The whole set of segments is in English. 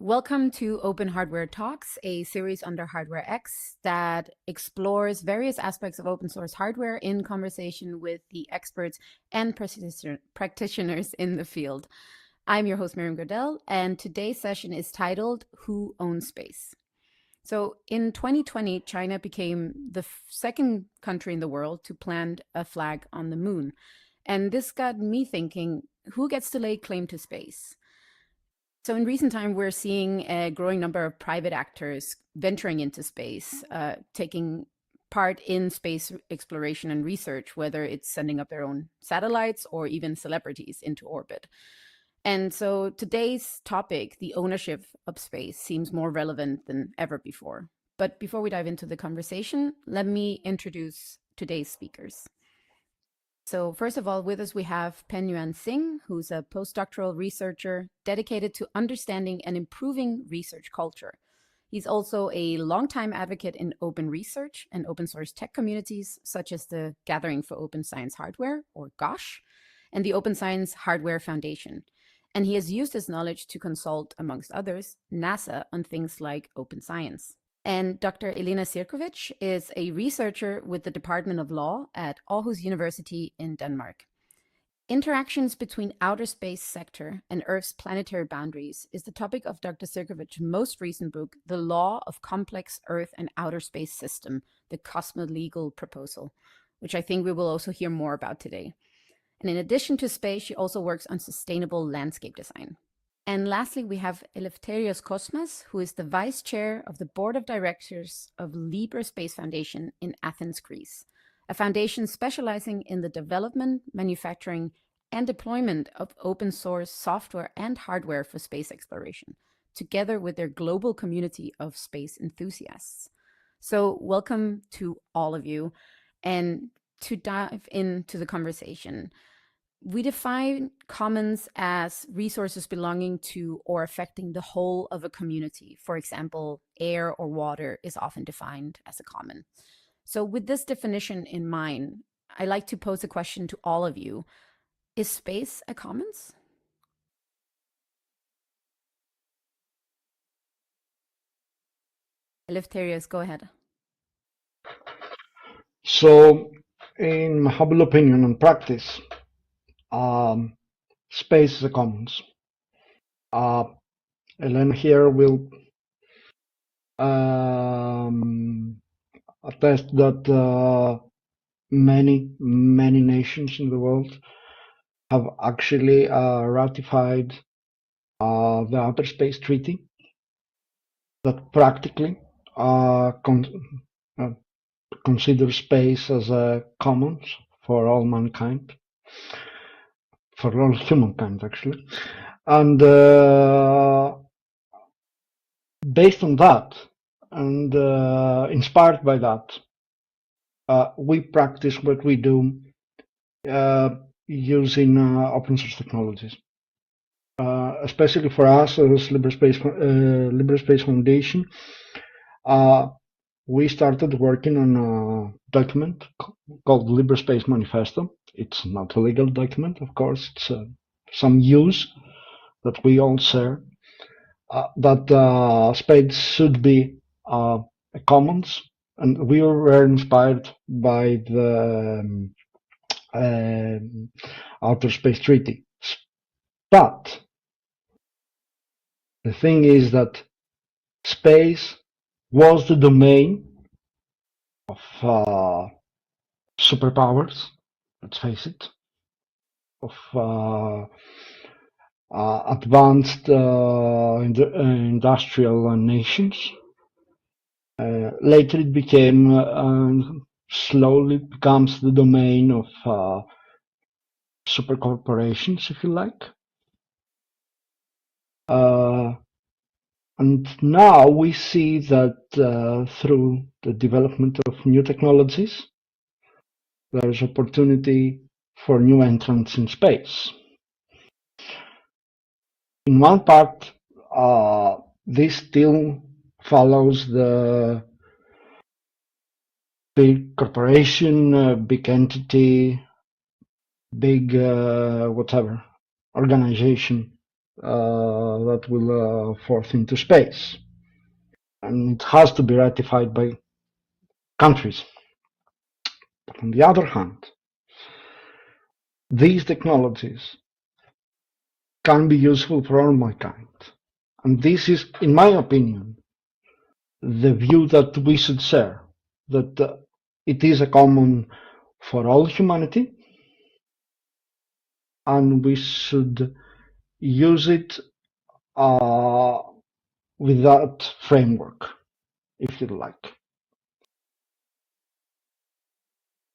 Welcome to Open Hardware Talks, a series under Hardware X that explores various aspects of open source hardware in conversation with the experts and practitioners in the field. I'm your host, Miriam Gardell, and today's session is titled Who Owns Space? So in 2020, China became the second country in the world to plant a flag on the moon. And this got me thinking, who gets to lay claim to space? So in recent time, we're seeing a growing number of private actors venturing into space, taking part in space exploration and research, whether it's sending up their own satellites or even celebrities into orbit. And so today's topic, the ownership of space, seems more relevant than ever before. But before we dive into the conversation, let me introduce today's speakers. So first of all, with us we have Pen-Yuan Hsing, who's a postdoctoral researcher dedicated to understanding and improving research culture. He's also a longtime advocate in open research and open source tech communities, such as the Gathering for Open Science Hardware, or GOSH, and the Open Science Hardware Foundation. And he has used his knowledge to consult, amongst others, NASA on things like open science. And Dr. Elena Cirkovic is a researcher with the Department of Law at Aarhus University in Denmark. Interactions between outer space sector and Earth's planetary boundaries is the topic of Dr. Cirkovic's most recent book, The Law of Complex Earth and Outer Space System, the Cosmo-Legal Proposal, which I think we will also hear more about today. And in addition to space, she also works on sustainable landscape design. And lastly, we have Eleftherios Kosmas, who is the vice chair of the board of directors of Libre Space Foundation in Athens, Greece, a foundation specializing in the development, manufacturing, and deployment of open source software and hardware for space exploration, together with their global community of space enthusiasts. So welcome to all of you. And to dive into the conversation, we define commons as resources belonging to or affecting the whole of a community. For example, air or water is often defined as a common. So with this definition in mind, I like to pose a question to all of you. Is space a commons? Eleftherios, go ahead. So, in my humble opinion and practice, space is a commons. Elena here will attest that many nations in the world have actually ratified the Outer Space Treaty that practically considers space as a commons for all mankind, for all humankind actually. And based on that, and inspired by that, we practice what we do using open source technologies. Especially for us as Libre Space Foundation, we started working on a document called Libre Space Manifesto. It's not a legal document, of course. It's some use that we all share. That space should be a commons, and we were inspired by the Outer Space Treaty. But the thing is that space was the domain of superpowers, let's face it, of advanced industrial nations. Later it became slowly becomes the domain of super corporations, if you like. And now we see that through the development of new technologies, there is opportunity for new entrants in space. In one part, this still follows the big corporation, big entity, big whatever organization that will forth into space. And it has to be ratified by countries. But on the other hand, these technologies can be useful for all mankind. And this is, in my opinion, the view that we should share, that it is a common for all humanity, and we should use it with that framework, if you like.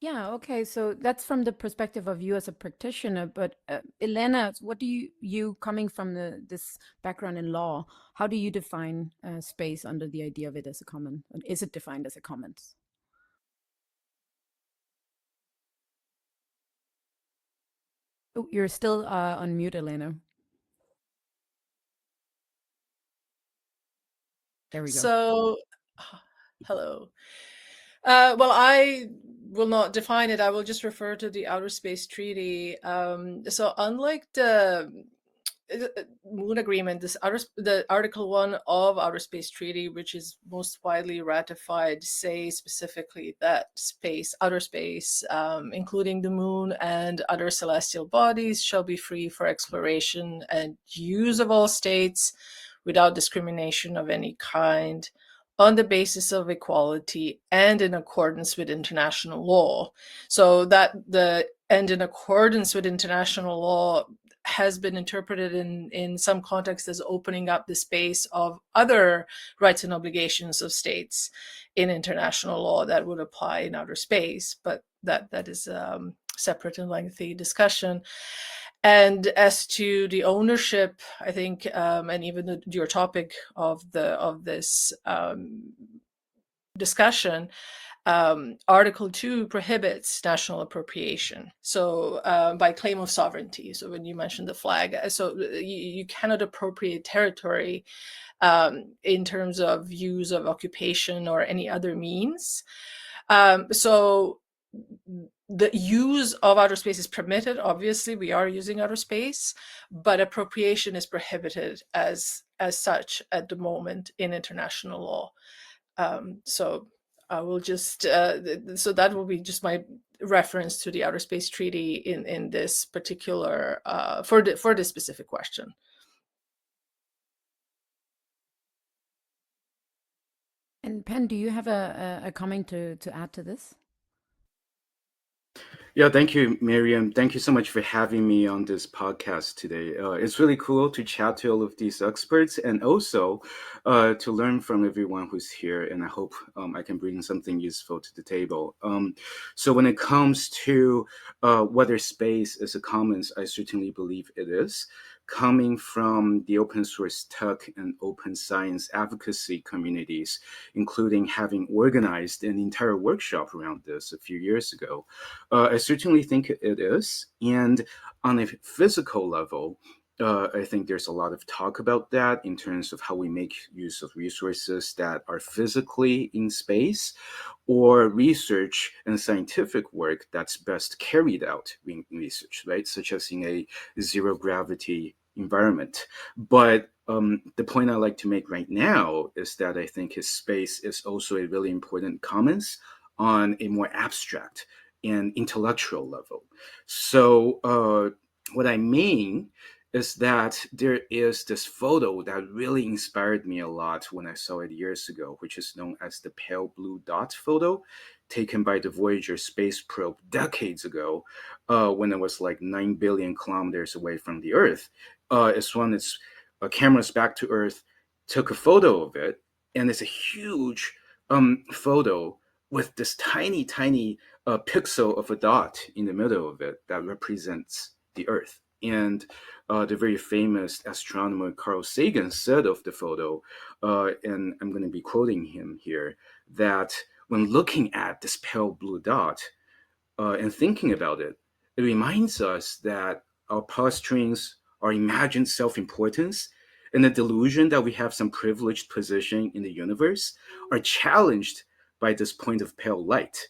Yeah, okay. So that's from the perspective of you as a practitioner. But Elena, what do you coming from this background in law, how do you define space under the idea of it as a common? Is it defined as a commons? Oh, you're still on mute, Elena. There we go. So, hello. Well, I will not define it. I will just refer to the Outer Space Treaty. So, unlike the Moon Agreement, the Article 1 of Outer Space Treaty, which is most widely ratified, say specifically that outer space, including the moon and other celestial bodies, shall be free for exploration and use of all states without discrimination of any kind, on the basis of equality and in accordance with international law. So that the and in accordance with international law has been interpreted in some contexts as opening up the space of other rights and obligations of states in international law that would apply in outer space, but that is separate and lengthy discussion. And as to the ownership, I think, and even your topic of this discussion, Article 2 prohibits national appropriation. So by claim of sovereignty. So when you mentioned the flag, so you cannot appropriate territory in terms of use of occupation or any other means. So the use of outer space is permitted. Obviously, we are using outer space, but appropriation is prohibited as such at the moment in international law. So I will just so that will be just my reference to the Outer Space Treaty in this particular for this specific question. And Pen, do you have a comment to add to this? Yeah, thank you, Miriam. Thank you so much for having me on this podcast today. It's really cool to chat to all of these experts and also to learn from everyone who's here. And I hope I can bring something useful to the table. So when it comes to whether space is a commons, I certainly believe it is. Coming from the open source tech and open science advocacy communities, including having organized an entire workshop around this a few years ago, I certainly think it is. And on a physical level, I think there's a lot of talk about that in terms of how we make use of resources that are physically in space, or research and scientific work that's best carried out in research, right? Such as in a zero gravity environment. But the point I like to make right now is that I think his space is also a really important commons on a more abstract and intellectual level. So what I mean is that there is this photo that really inspired me a lot when I saw it years ago, which is known as the pale blue dot photo, taken by the Voyager space probe decades ago, when it was like 9 billion kilometers away from the Earth. It's when its cameras back to Earth took a photo of it, and it's a huge photo with this tiny, tiny pixel of a dot in the middle of it that represents the Earth. And the very famous astronomer Carl Sagan said of the photo, and I'm going to be quoting him here, that when looking at this pale blue dot and thinking about it, it reminds us that our posturing, our imagined self-importance, and the delusion that we have some privileged position in the universe are challenged by this point of pale light,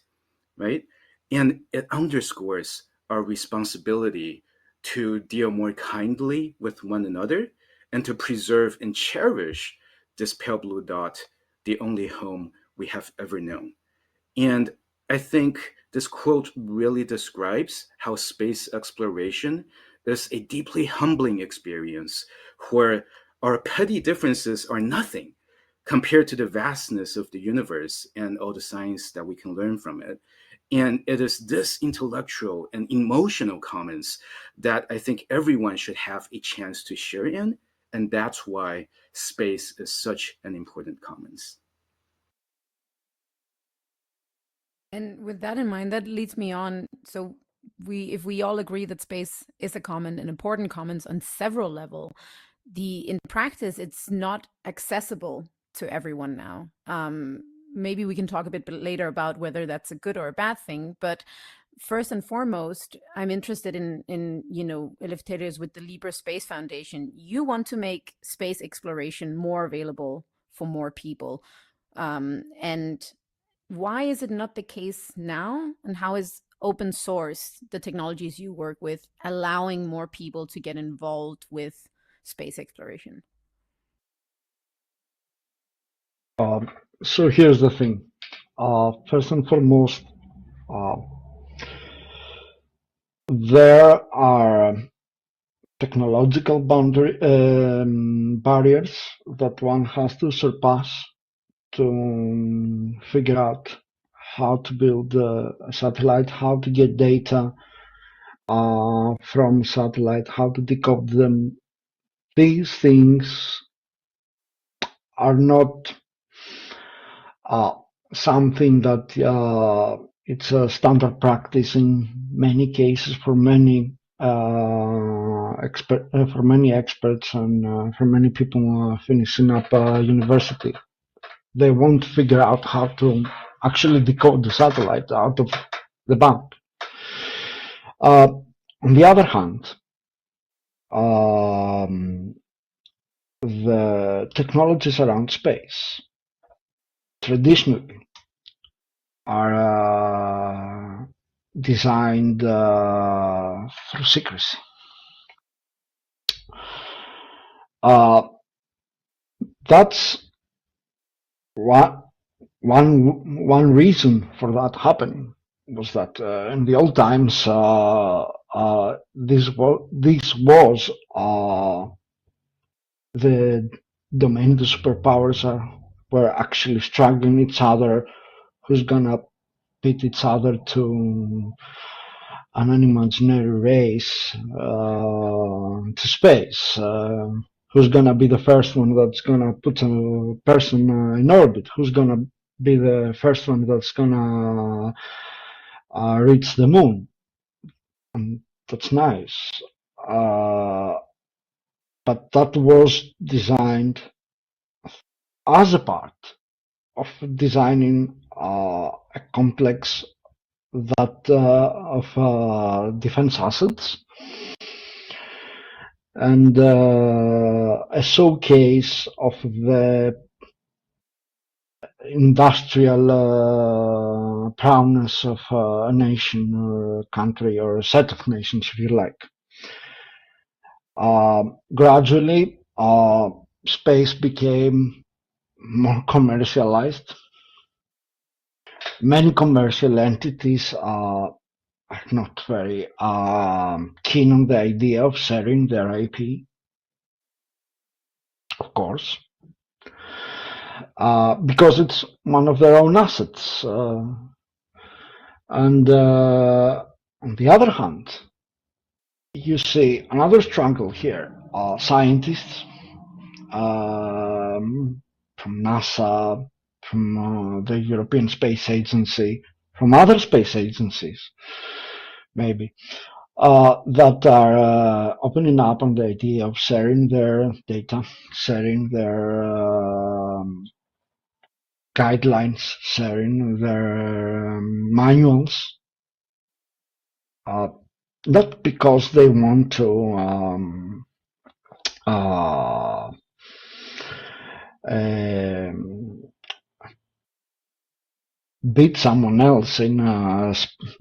right? And it underscores our responsibility to deal more kindly with one another and to preserve and cherish this pale blue dot, the only home we have ever known. And I think this quote really describes how space exploration is a deeply humbling experience where our petty differences are nothing compared to the vastness of the universe and all the science that we can learn from it. And it is this intellectual and emotional commons that I think everyone should have a chance to share in. And that's why space is such an important commons. And with that in mind, that leads me on. So if we all agree that space is a common, an important commons on several level, in practice, it's not accessible to everyone now. Maybe we can talk a bit later about whether that's a good or a bad thing. But first and foremost, I'm interested in Eleftherios, with the Libre Space Foundation. You want to make space exploration more available for more people. And why is it not the case now? And how is open source, the technologies you work with, allowing more people to get involved with space exploration? So here's the thing. First and foremost, there are technological barriers that one has to surpass to figure out how to build a satellite, how to get data from satellite, how to decode them. These things are not something that it's a standard practice in many cases for many experts and for many people finishing up university. They won't figure out how to actually decode the satellite out of the bound. On the other hand, the technologies around space traditionally are designed through secrecy. That's one reason for that happening was that in the old times this was the domain the superpowers were actually struggling each other, who's gonna pit each other to an unimaginary race to space. Who's gonna be the first one that's gonna put a person in orbit? Who's gonna be the first one that's gonna reach the moon? And that's nice. But that was designed as a part of designing a complex of defense assets and a showcase of the industrial prowess of a nation or a country or a set of nations, if you like. Gradually, space became more commercialized. Many commercial entities are not very keen on the idea of sharing their IP, of course, because it's one of their own assets. And on the other hand, you see another struggle here. Scientists from NASA, from the European Space Agency, from other space agencies, maybe, that are opening up on the idea of sharing their data, sharing their guidelines, sharing their manuals, not because they want to beat someone else in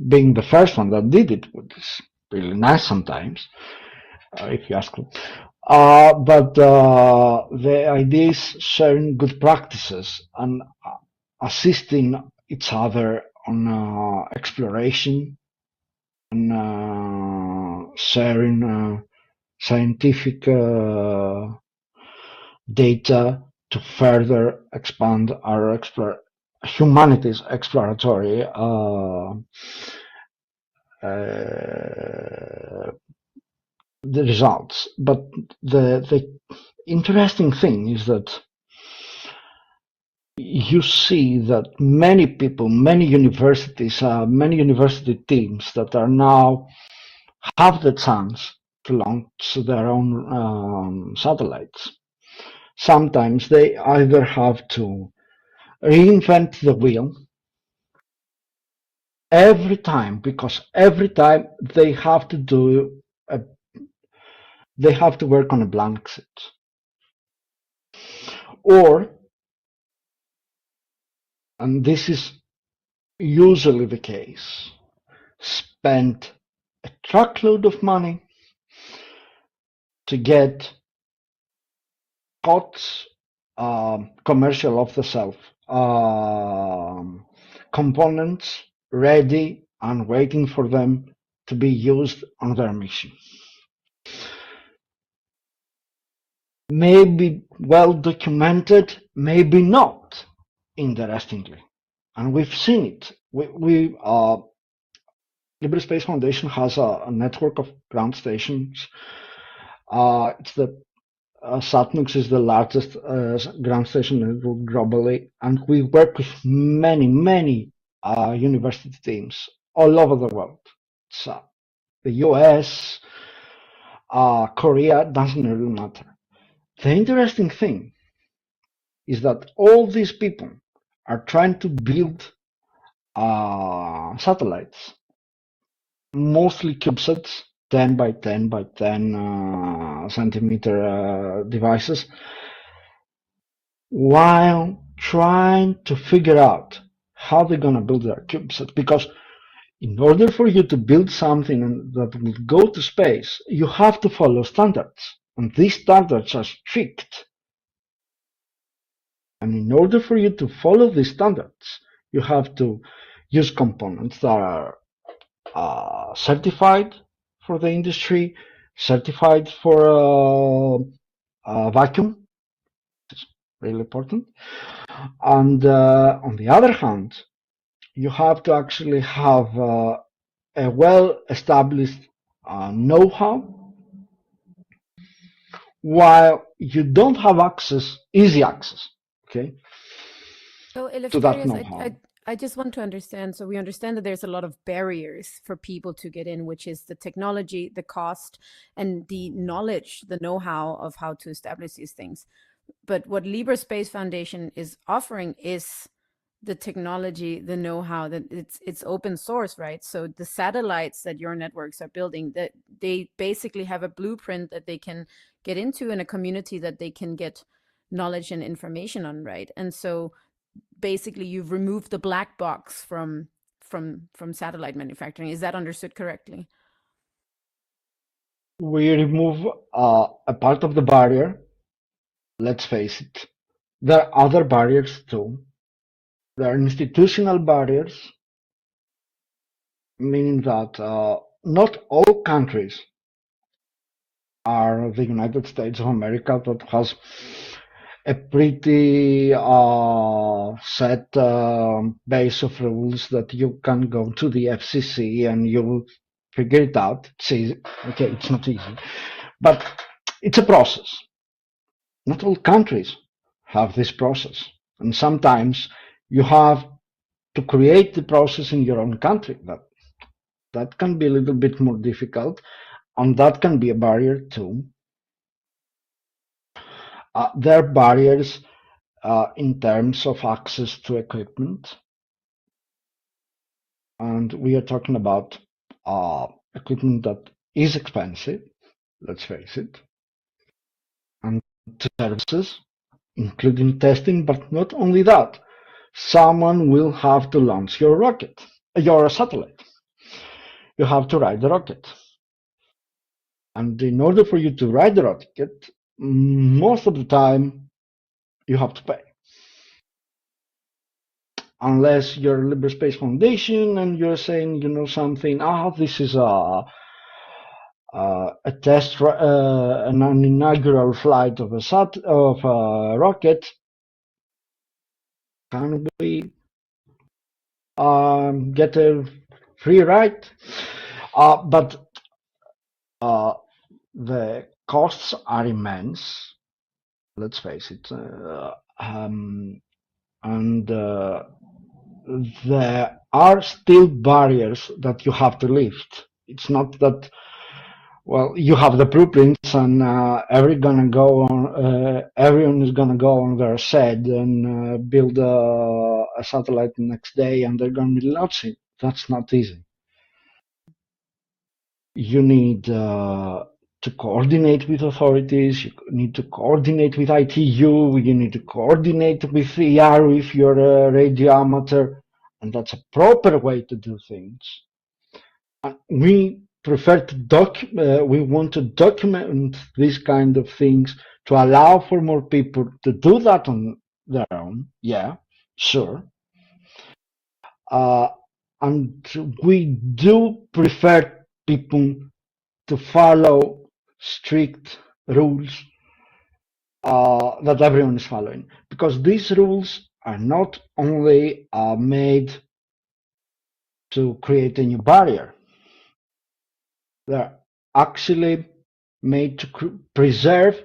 being the first one that did it, which is really nice sometimes, if you ask them. But the idea is sharing good practices and assisting each other on exploration and sharing scientific data to further expand our humanity's exploratory the results. But the interesting thing is that you see that many people, many universities, many university teams that are now have the chance to launch their own satellites. Sometimes they either have to reinvent the wheel every time, because every time they have to work on a blank sheet, or, and this is usually the case, spend a truckload of money to get COTS, commercial off-the-shelf components ready and waiting for them to be used on their mission. Maybe well documented, maybe not, interestingly. And we've seen it. Libre Space Foundation has a network of ground stations. Satnux is the largest ground station network globally, and we work with many university teams all over the world. So the US, Korea, doesn't really matter. The interesting thing is that all these people are trying to build satellites, mostly CubeSats, 10 by 10 by 10 centimeter devices, while trying to figure out how they're going to build their CubeSat. Because in order for you to build something that will go to space, you have to follow standards. And these standards are strict. And in order for you to follow these standards, you have to use components that are certified for the industry, certified for vacuum. It's really important. And on the other hand, you have to actually have a well-established know-how, while you don't have easy access, okay, So, to that Eleftherios, know-how. I just want to understand. So we understand that there's a lot of barriers for people to get in, which is the technology, the cost, and the knowledge, the know-how of how to establish these things. But what Libre Space Foundation is offering is the technology, the know-how, that it's open source, right? So the satellites that your networks are building, that they basically have a blueprint that they can get into, in a community that they can get knowledge and information on, right? And so basically you've removed the black box from satellite manufacturing. Is that understood correctly? We remove a part of the barrier. Let's face it, there are other barriers too. There are institutional barriers, meaning that not all countries are the United States of America, that has a pretty set base of rules that you can go to the FCC and you'll figure it out. It's easy. Okay, it's not easy, but it's a process. Not all countries have this process, and sometimes you have to create the process in your own country. That can be a little bit more difficult, and that can be a barrier too. There are barriers in terms of access to equipment, and we are talking about equipment that is expensive, let's face it, and services, including testing. But not only that, someone will have to launch your satellite. You have to ride the rocket. And in order for you to ride the rocket, most of the time you have to pay. Unless you're Libre Space Foundation and you're saying, something, this is a test, an inaugural flight of a rocket. Can we get a free ride? But the costs are immense. Let's face it, and there are still barriers that you have to lift. It's not that, well, you have the blueprints and everyone is gonna go on their shed and build a satellite the next day, and they're gonna be launching. That's not easy. You need to coordinate with authorities, you need to coordinate with ITU, you need to coordinate with ER if you're a radio amateur, and that's a proper way to do things. We prefer to we want to document these kind of things to allow for more people to do that on their own. Yeah, sure. And we do prefer people to follow strict rules that everyone is following, because these rules are not only made to create a new barrier, they're actually made to preserve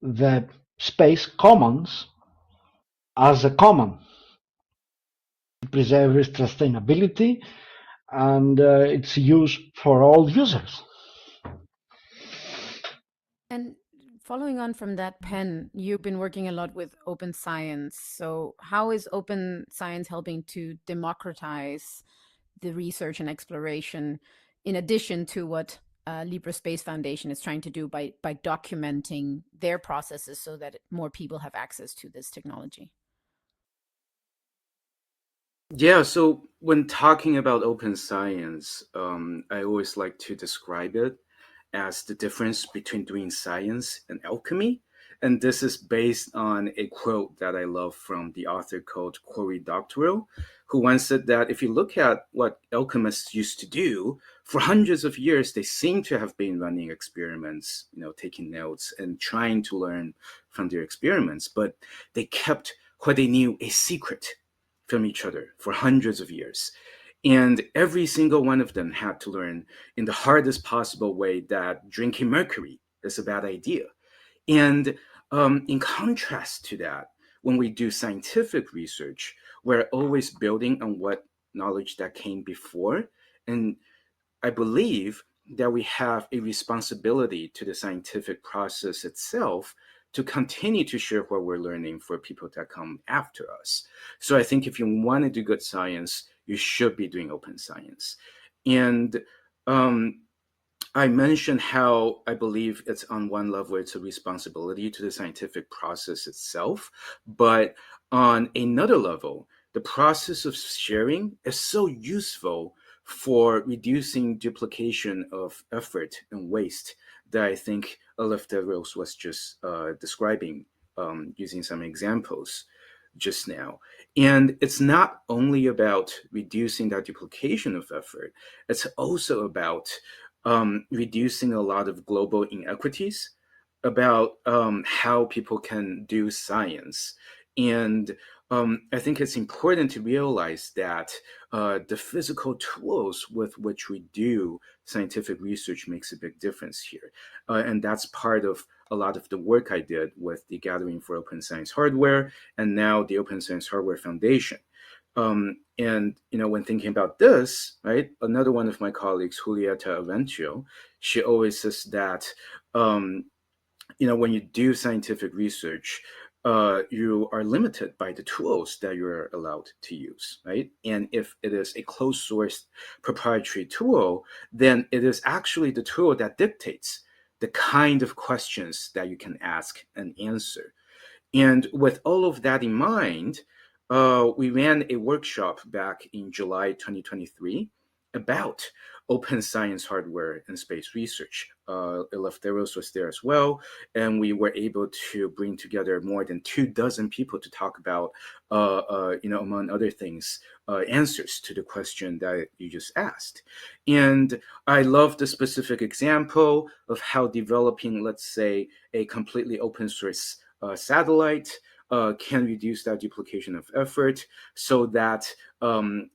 the space commons as a common, to preserve its sustainability and its use for all users. And following on from that, Pen, you've been working a lot with open science. So how is open science helping to democratize the research and exploration, in addition to what Libre Space Foundation is trying to do by documenting their processes so that more people have access to this technology? Yeah, so when talking about open science, I always like to describe it as the difference between doing science and alchemy. And this is based on a quote that I love from the author called Cory Doctorow, who once said that if you look at what alchemists used to do, for hundreds of years, they seem to have been running experiments, taking notes and trying to learn from their experiments, but they kept what they knew a secret from each other for hundreds of years. And every single one of them had to learn in the hardest possible way that drinking mercury is a bad idea. And in contrast to that, when we do scientific research, we're always building on what knowledge that came before. And I believe that we have a responsibility to the scientific process itself to continue to share what we're learning for people that come after us. So I think if you want to do good science, you should be doing open science. And I mentioned how I believe it's on one level, it's a responsibility to the scientific process itself. But on another level, the process of sharing is so useful for reducing duplication of effort and waste that I think Eleftherios was just describing using some examples just now. And it's not only about reducing that duplication of effort, it's also about reducing a lot of global inequities, about how people can do science. And I think it's important to realize that the physical tools with which we do scientific research makes a big difference here. And that's part of a lot of the work I did with the Gathering for Open Science Hardware and now the Open Science Hardware Foundation. And when thinking about this, right, another one of my colleagues, Julieta Avencio, she always says that when you do scientific research, you are limited by the tools that you're allowed to use, right? And if it is a closed source proprietary tool, then it is actually the tool that dictates the kind of questions that you can ask and answer. And with all of that in mind, we ran a workshop back in July 2023, about open science hardware and space research. Eleftherios was there as well, and we were able to bring together more than 24 people to talk about, among other things, answers to the question that you just asked. And I love the specific example of how developing, let's say, a completely open source satellite can reduce that duplication of effort so that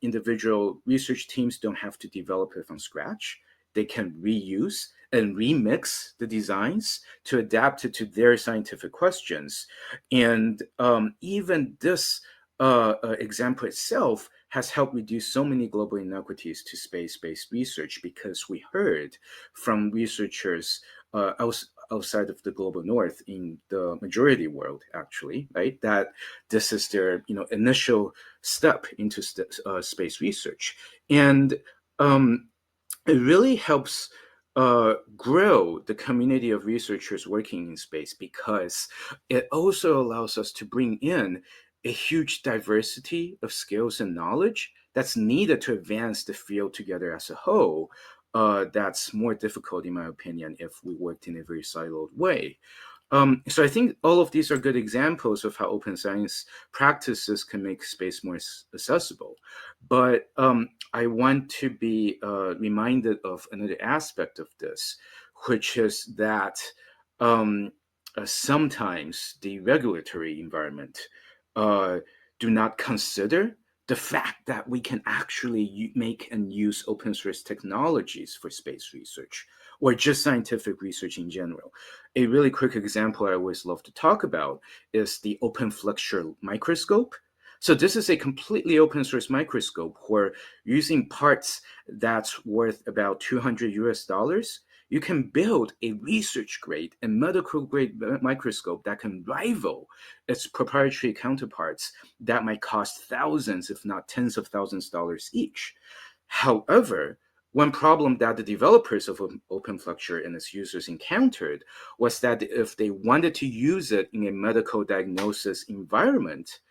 individual research teams don't have to develop it from scratch. They can reuse and remix the designs to adapt it to their scientific questions. And even this example itself has helped reduce so many global inequities to space-based research, because we heard from researchers outside of the global north in the majority world, actually, right, that this is their initial step into space research. And it really helps grow the community of researchers working in space, because it also allows us to bring in a huge diversity of skills and knowledge that's needed to advance the field together as a whole. That's more difficult, in my opinion, if we worked in a very siloed way. So I think all of these are good examples of how open science practices can make space more accessible. But I want to be reminded of another aspect of this, which is that sometimes the regulatory environment do not consider the fact that we can actually make and use open source technologies for space research, or just scientific research in general. A really quick example I always love to talk about is the open flexure microscope. So this is a completely open source microscope where, using parts that's worth about $200, you can build a research grade and medical grade microscope that can rival its proprietary counterparts that might cost thousands, if not tens of thousands of dollars each. However, one problem that the developers of OpenFlexure and its users encountered was that if they wanted to use it in a medical diagnosis environment,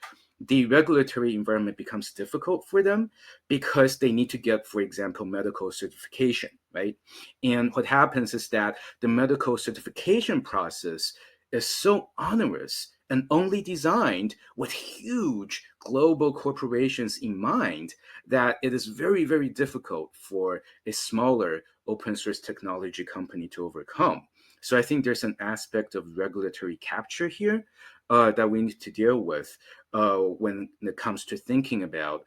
the regulatory environment becomes difficult for them, because they need to get, for example, medical certification, right? And what happens is that the medical certification process is so onerous and only designed with huge global corporations in mind that it is very, very difficult for a smaller open source technology company to overcome. So I think there's an aspect of regulatory capture here that we need to deal with when it comes to thinking about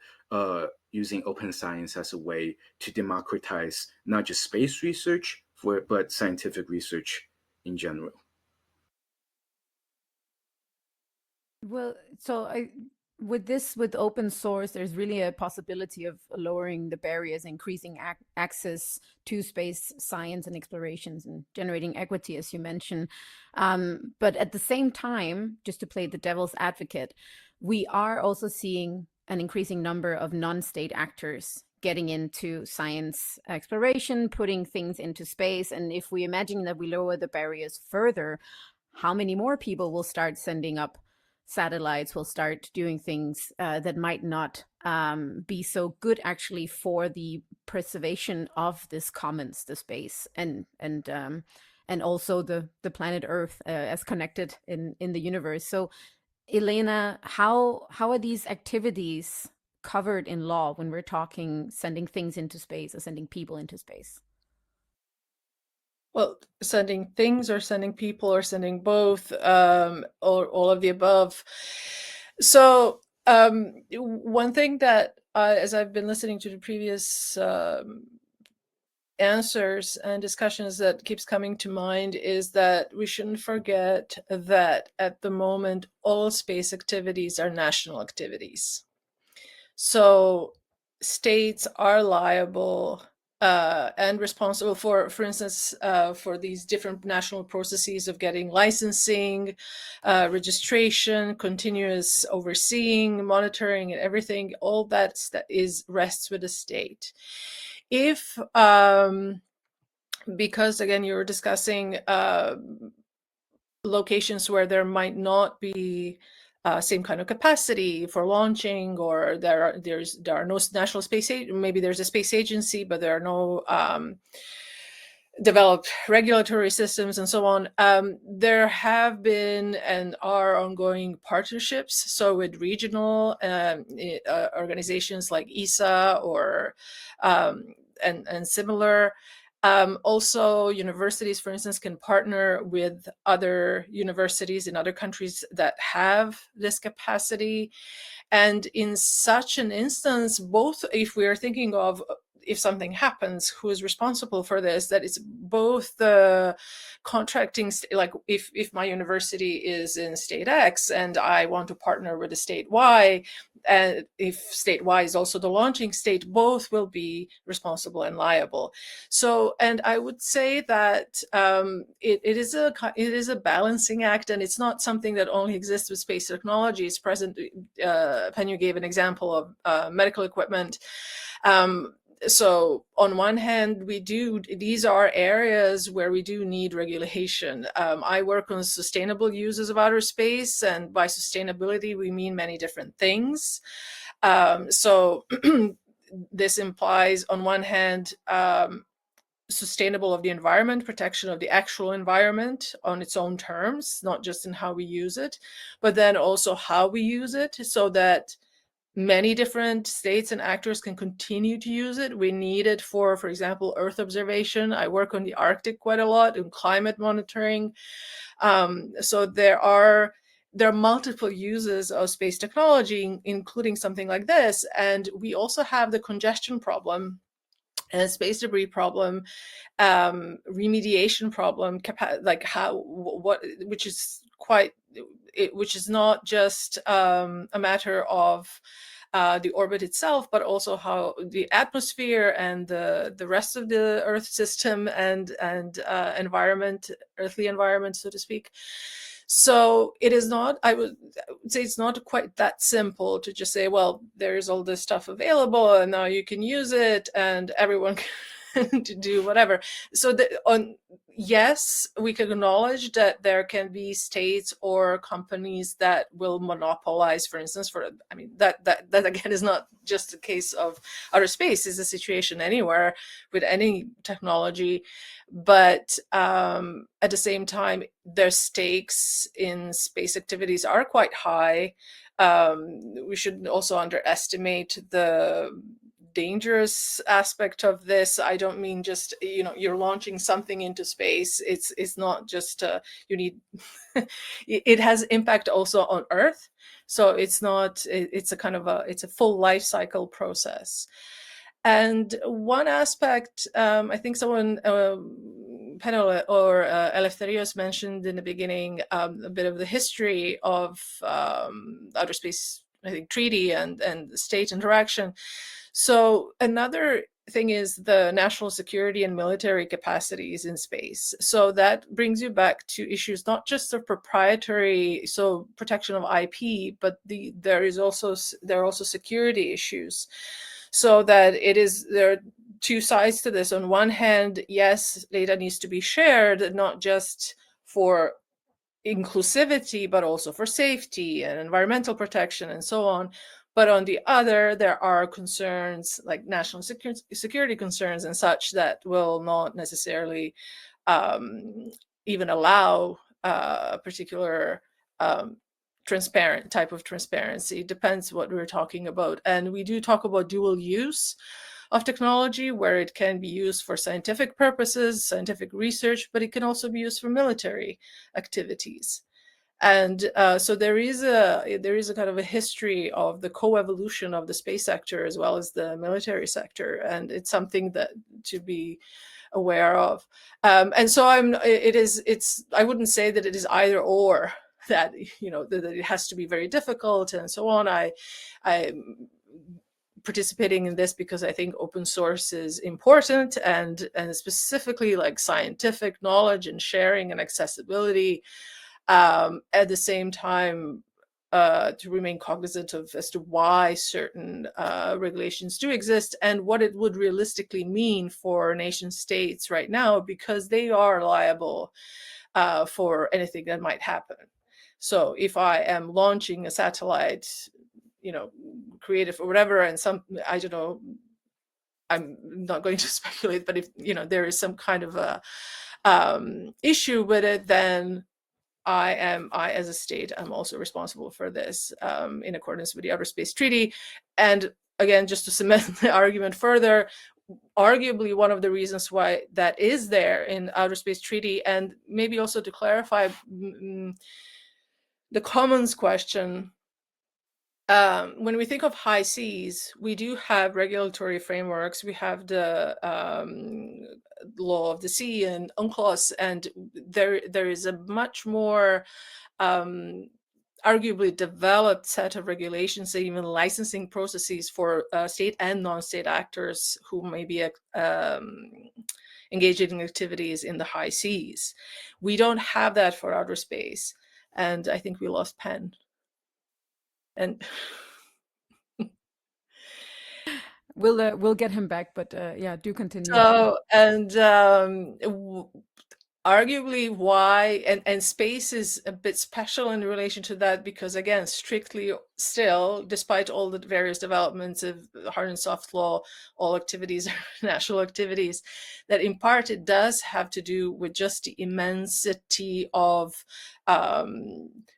using open science as a way to democratize not just space research, but scientific research in general. Well, with open source, there's really a possibility of lowering the barriers, increasing access to space science and explorations, and generating equity, as you mentioned. But at the same time, just to play the devil's advocate, we are also seeing an increasing number of non-state actors getting into science exploration, putting things into space. And if we imagine that we lower the barriers further, how many more people will start sending up satellites, will start doing things that might not be so good actually for the preservation of this commons, the space, and also the planet Earth as connected in the universe. So, Elena, how are these activities covered in law when we're talking sending things into space or sending people into space? Well, sending things or sending people or sending both, or all of the above. So one thing that, as I've been listening to the previous answers and discussions, that keeps coming to mind is that we shouldn't forget that at the moment, all space activities are national activities. So states are liable and responsible for instance, for these different national processes of getting licensing, registration, continuous overseeing, monitoring, and everything. All that rests with the state. If because again, you were discussing locations where there might not be same kind of capacity for launching, or there are no national space maybe there's a space agency, but there are no developed regulatory systems and so on. There have been and are ongoing partnerships, so with regional organizations like ESA or and similar. Also, universities, for instance, can partner with other universities in other countries that have this capacity. And in such an instance, both if we are thinking of if something happens, who is responsible for this, that it's both the contracting, like if my university is in state X and I want to partner with the state Y, and if state Y is also the launching state, both will be responsible and liable. So, and I would say that it is a balancing act, and it's not something that only exists with space technology. It's present. Pen-Yuan gave an example of medical equipment. So on one hand, these are areas where we do need regulation. I work on sustainable uses of outer space, and by sustainability, we mean many different things. So this implies, on one hand, sustainable of the environment, protection of the actual environment on its own terms, not just in how we use it, but then also how we use it, so that many different states and actors can continue to use it. We need it for example, Earth observation. I work on the Arctic quite a lot in climate monitoring. So there are multiple uses of space technology, including something like this. And we also have the congestion problem and space debris problem, remediation problem, which is not just a matter of the orbit itself, but also how the atmosphere and the rest of the Earth system and environment, earthly environment, so to speak. So it is not, I would say it's not quite that simple to just say, well, there's all this stuff available and now you can use it and everyone can do whatever. So yes, we can acknowledge that there can be states or companies that will monopolize, for instance, that again is not just a case of outer space, it's a situation anywhere with any technology. But at the same time, their stakes in space activities are quite high. We shouldn't also underestimate the dangerous aspect of this. I don't mean just, you're launching something into space. It's not just you need it has impact also on Earth. So it's a full life cycle process. And one aspect, I think someone, Penel or Eleftherios mentioned in the beginning, a bit of the history of outer space, I think, treaty and state interaction. So another thing is the national security and military capacities in space. So that brings you back to issues not just of proprietary, so protection of IP, but there are also security issues. So that there are two sides to this. On one hand, yes, data needs to be shared, not just for inclusivity, but also for safety and environmental protection and so on. But on the other, there are concerns like national security concerns and such that will not necessarily even allow a particular transparent type of transparency. It depends what we're talking about. And we do talk about dual use of technology, where it can be used for scientific purposes, scientific research, but it can also be used for military activities. And so there is a kind of a history of the co-evolution of the space sector as well as the military sector, and it's something that to be aware of. And so I wouldn't say that it is either or, that that it has to be very difficult and so on. I'm participating in this because I think open source is important, and specifically like scientific knowledge and sharing and accessibility. At the same time, to remain cognizant of as to why certain regulations do exist and what it would realistically mean for nation states right now, because they are liable for anything that might happen. So if I am launching a satellite, creative or whatever, and I don't know, I'm not going to speculate, but if there is some kind of a issue with it, then I as a state, I'm also responsible for this in accordance with the Outer Space Treaty. And again, just to cement the argument further, arguably one of the reasons why that is there in Outer Space Treaty, and maybe also to clarify the commons question, when we think of high seas, we do have regulatory frameworks. We have the law of the sea and UNCLOS, and there is a much more arguably developed set of regulations and even licensing processes for state and non-state actors who may be engaging in activities in the high seas. We don't have that for outer space, and I think we lost Pen. And we'll get him back, but yeah, do continue. So, and arguably why, and space is a bit special in relation to that, because again, strictly still, despite all the various developments of hard and soft law, all activities are national activities, that in part it does have to do with just the immensity of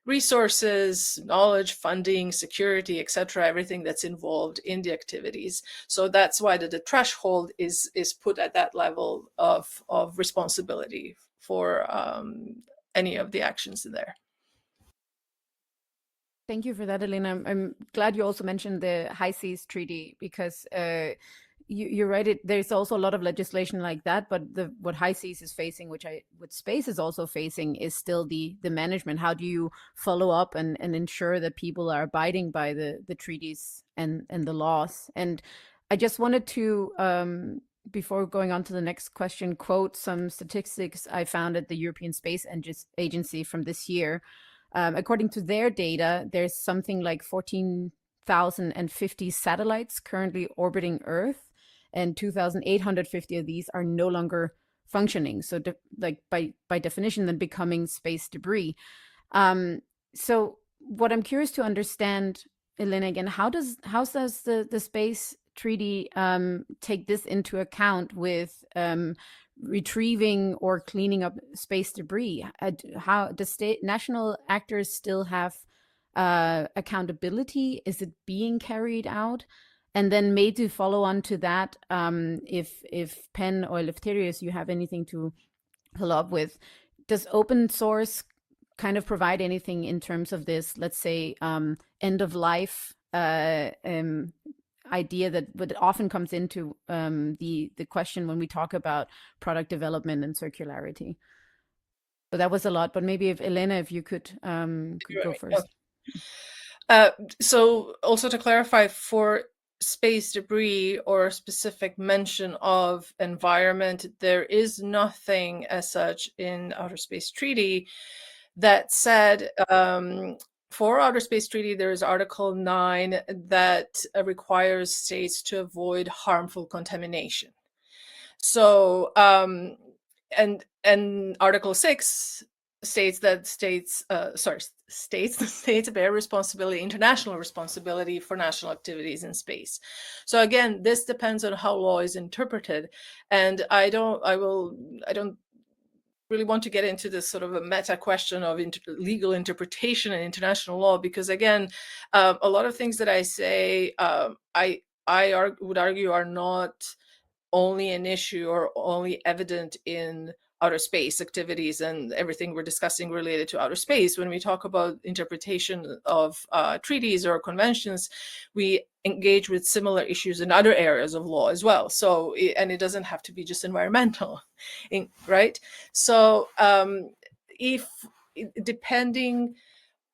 resources, knowledge, funding, security, etc., everything that's involved in the activities. So that's why the threshold is put at that level of responsibility for any of the actions there. Thank you for that, Elena. I'm glad you also mentioned the High Seas Treaty, because you're right. There's also a lot of legislation like that, but what High Seas is facing, what space is also facing, is still the management. How do you follow up and ensure that people are abiding by the treaties and the laws? And I just wanted to, before going on to the next question, quote some statistics I found at the European Space Agency from this year. According to their data, there's something like 14,050 satellites currently orbiting Earth, and 2,850 of these are no longer functioning. So by definition, then becoming space debris. So what I'm curious to understand, Elena, again, how does the space treaty take this into account with retrieving or cleaning up space debris? How does national actors still have accountability? Is it being carried out? And then maybe to follow on to that, if Pen or Eleftherios, you have anything to follow up with, does open source kind of provide anything in terms of this, let's say, end of life idea that often comes into the question when we talk about product development and circularity? So that was a lot, but maybe if Elena, if you could go first. So also to clarify, for space debris or specific mention of environment, there is nothing as such in Outer Space Treaty. That said, for Outer Space Treaty, there is Article 9 that requires states to avoid harmful contamination. So, and Article 6 states that states bear responsibility, international responsibility for national activities in space. So again, this depends on how law is interpreted, and I don't really want to get into this sort of a meta question of legal interpretation and international law, because again, a lot of things that I say, I would argue are not only an issue or only evident in outer space activities and everything we're discussing related to outer space. When we talk about interpretation of treaties or conventions, we engage with similar issues in other areas of law as well. So, and it doesn't have to be just environmental, right? So if, depending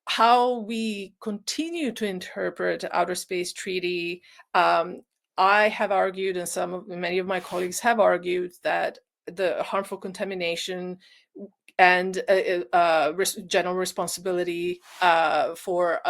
how we continue to interpret Outer Space Treaty, I have argued, and many of my colleagues have argued, that the harmful contamination and general responsibility for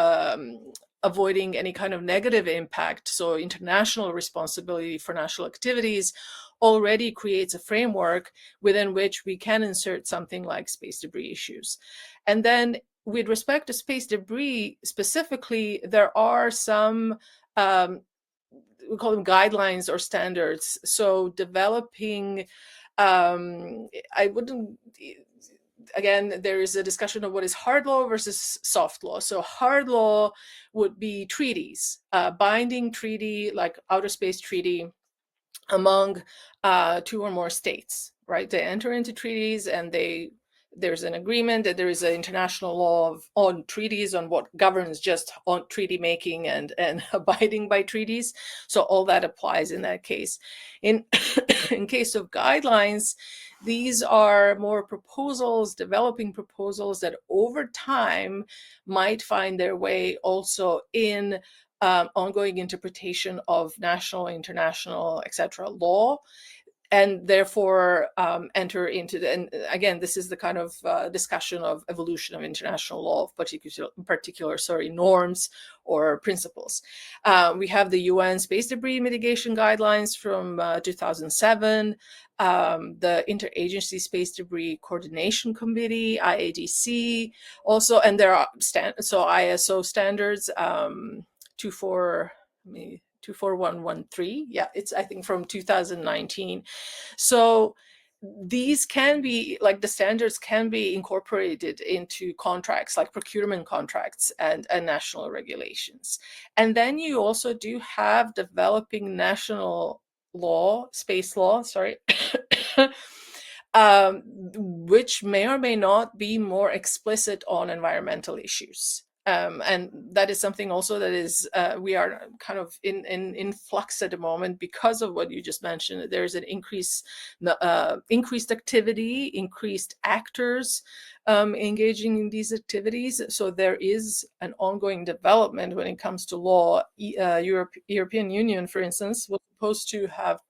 avoiding any kind of negative impact, so international responsibility for national activities, already creates a framework within which we can insert something like space debris issues. And then with respect to space debris specifically, there are some, we call them guidelines or standards. So developing, I wouldn't, again, there is a discussion of what is hard law versus soft law. So hard law would be treaties, binding treaty like Outer Space Treaty among 2 or more states, right? They enter into treaties and there's an agreement that there is an international law on treaties, on what governs just on treaty making and abiding by treaties. So all that applies in that case. In case of guidelines, these are more proposals, developing proposals that over time might find their way also in ongoing interpretation of national, international, etc. law, and therefore enter into the, and again, this is the kind of discussion of evolution of international law, of particular norms or principles. We have the UN Space Debris Mitigation Guidelines from 2007, the Interagency Space Debris Coordination Committee, IADC, also, and there are ISO standards, 24113. Yeah, it's, I think, from 2019. So these can be, like, the standards can be incorporated into contracts, like procurement contracts and national regulations. And then you also do have developing national law, space law, sorry, which may or may not be more explicit on environmental issues. And that is something also that is, we are kind of in flux at the moment because of what you just mentioned. There's an increased activity, increased actors engaging in these activities. So there is an ongoing development when it comes to law. European Union, for instance, was supposed to have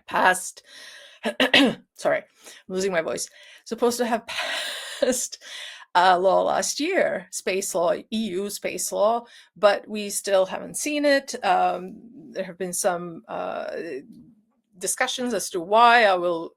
passed, sorry, I'm losing my voice, supposed to have passed law last year, space law, EU space law, but we still haven't seen it. There have been some discussions as to why. I will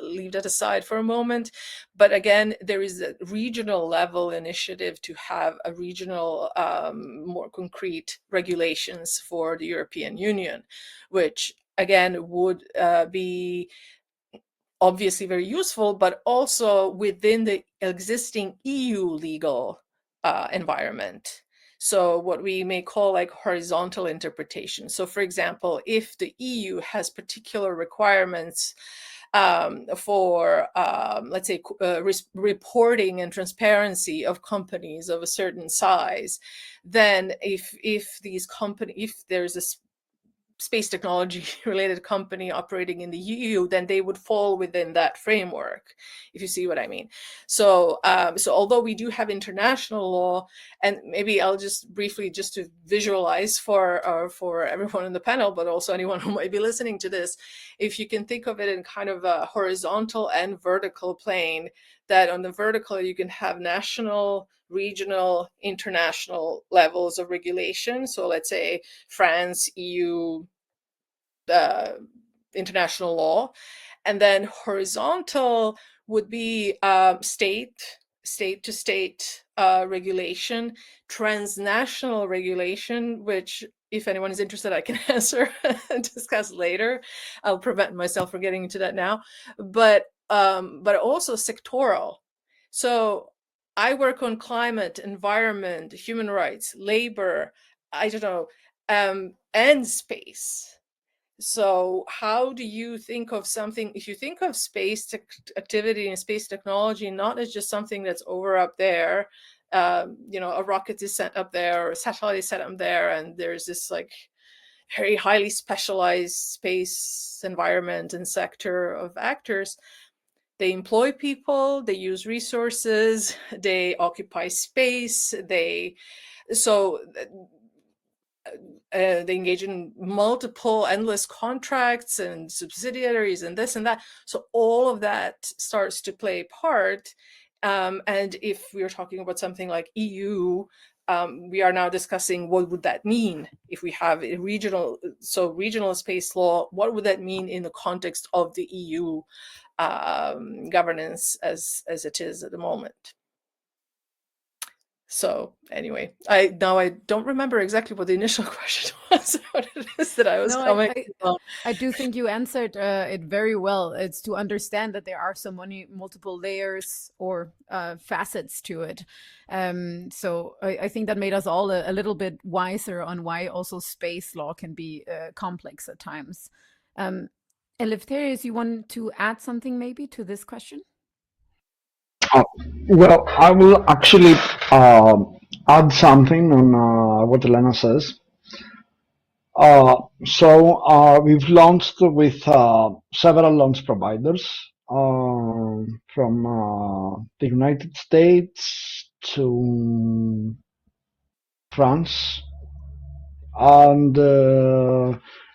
leave that aside for a moment. But again, there is a regional level initiative to have a regional, more concrete regulations for the European Union, which again would be obviously very useful, but also within the existing EU legal environment. So what we may call like horizontal interpretation. So for example, if the EU has particular requirements for, let's say, reporting and transparency of companies of a certain size, then if there's a space technology related company operating in the EU, then they would fall within that framework, if you see what I mean. So although we do have international law, and maybe I'll just briefly, just to visualize for everyone in the panel, but also anyone who might be listening to this, if you can think of it in kind of a horizontal and vertical plane, that on the vertical you can have national, regional, international levels of regulation. So let's say France, EU, international law. And then horizontal would be state to state regulation, transnational regulation, which, if anyone is interested, I can answer and discuss later. I'll prevent myself from getting into that now. But also sectoral. So I work on climate, environment, human rights, labor, I don't know, and space. So how do you think of something, if you think of space activity and space technology, not as just something that's over up there, a rocket is sent up there or a satellite is set up there, and there's this like very highly specialized space environment and sector of actors. They employ people, they use resources, they occupy space, they engage in multiple endless contracts and subsidiaries and this and that. So all of that starts to play a part. And if we're talking about something like EU, we are now discussing what would that mean if we have a regional space law. What would that mean in the context of the EU governance as it is at the moment? So anyway, I don't remember exactly what the initial question was, what it is that I was No, commenting on. I do think you answered it very well. It's to understand that there are so many multiple layers or facets to it. So I think that made us all a little bit wiser on why also space law can be complex at times. Eleftherios, you want to add something maybe to this question? Well, I will actually add something on what Elena says. We've launched with several launch providers from the United States to France, and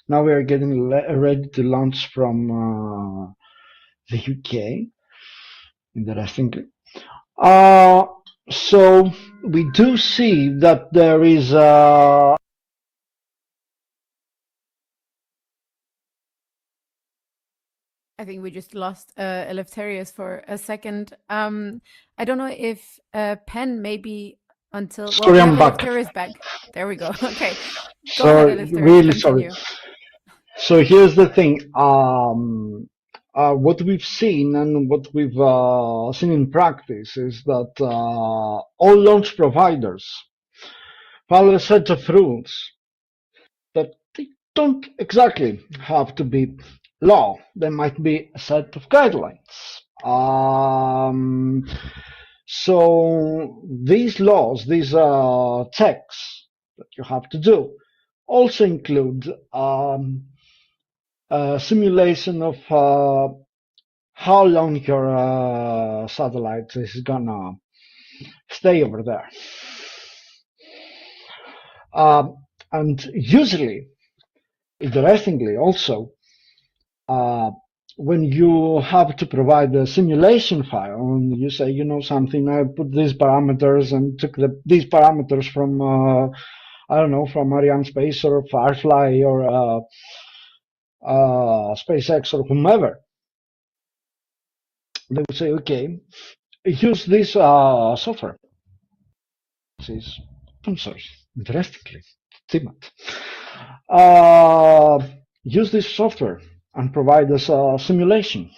now we are getting ready to launch from the UK, interestingly. So we do see that there is I think we just lost Eleftherios for a second. I don't know if Pen maybe until Sorry, we I'm have back. Eleftherios back. There we go. Okay, go So ahead, Eleftherios. really Continue. sorry. So here's the thing. What we've seen and what we've seen in practice is that all launch providers follow a set of rules that they don't exactly have to be law. They might be a set of guidelines. So these laws, these checks that you have to do, also include a simulation of how long your satellite is gonna stay over there. And usually, interestingly also, when you have to provide a simulation file and you say, you know something, I put these parameters and took these parameters from, I don't know, from Arianespace or Firefly or SpaceX or whomever, they would say, okay, use this software. This is open source, interestingly, Timat. Use this software and provide us a simulation.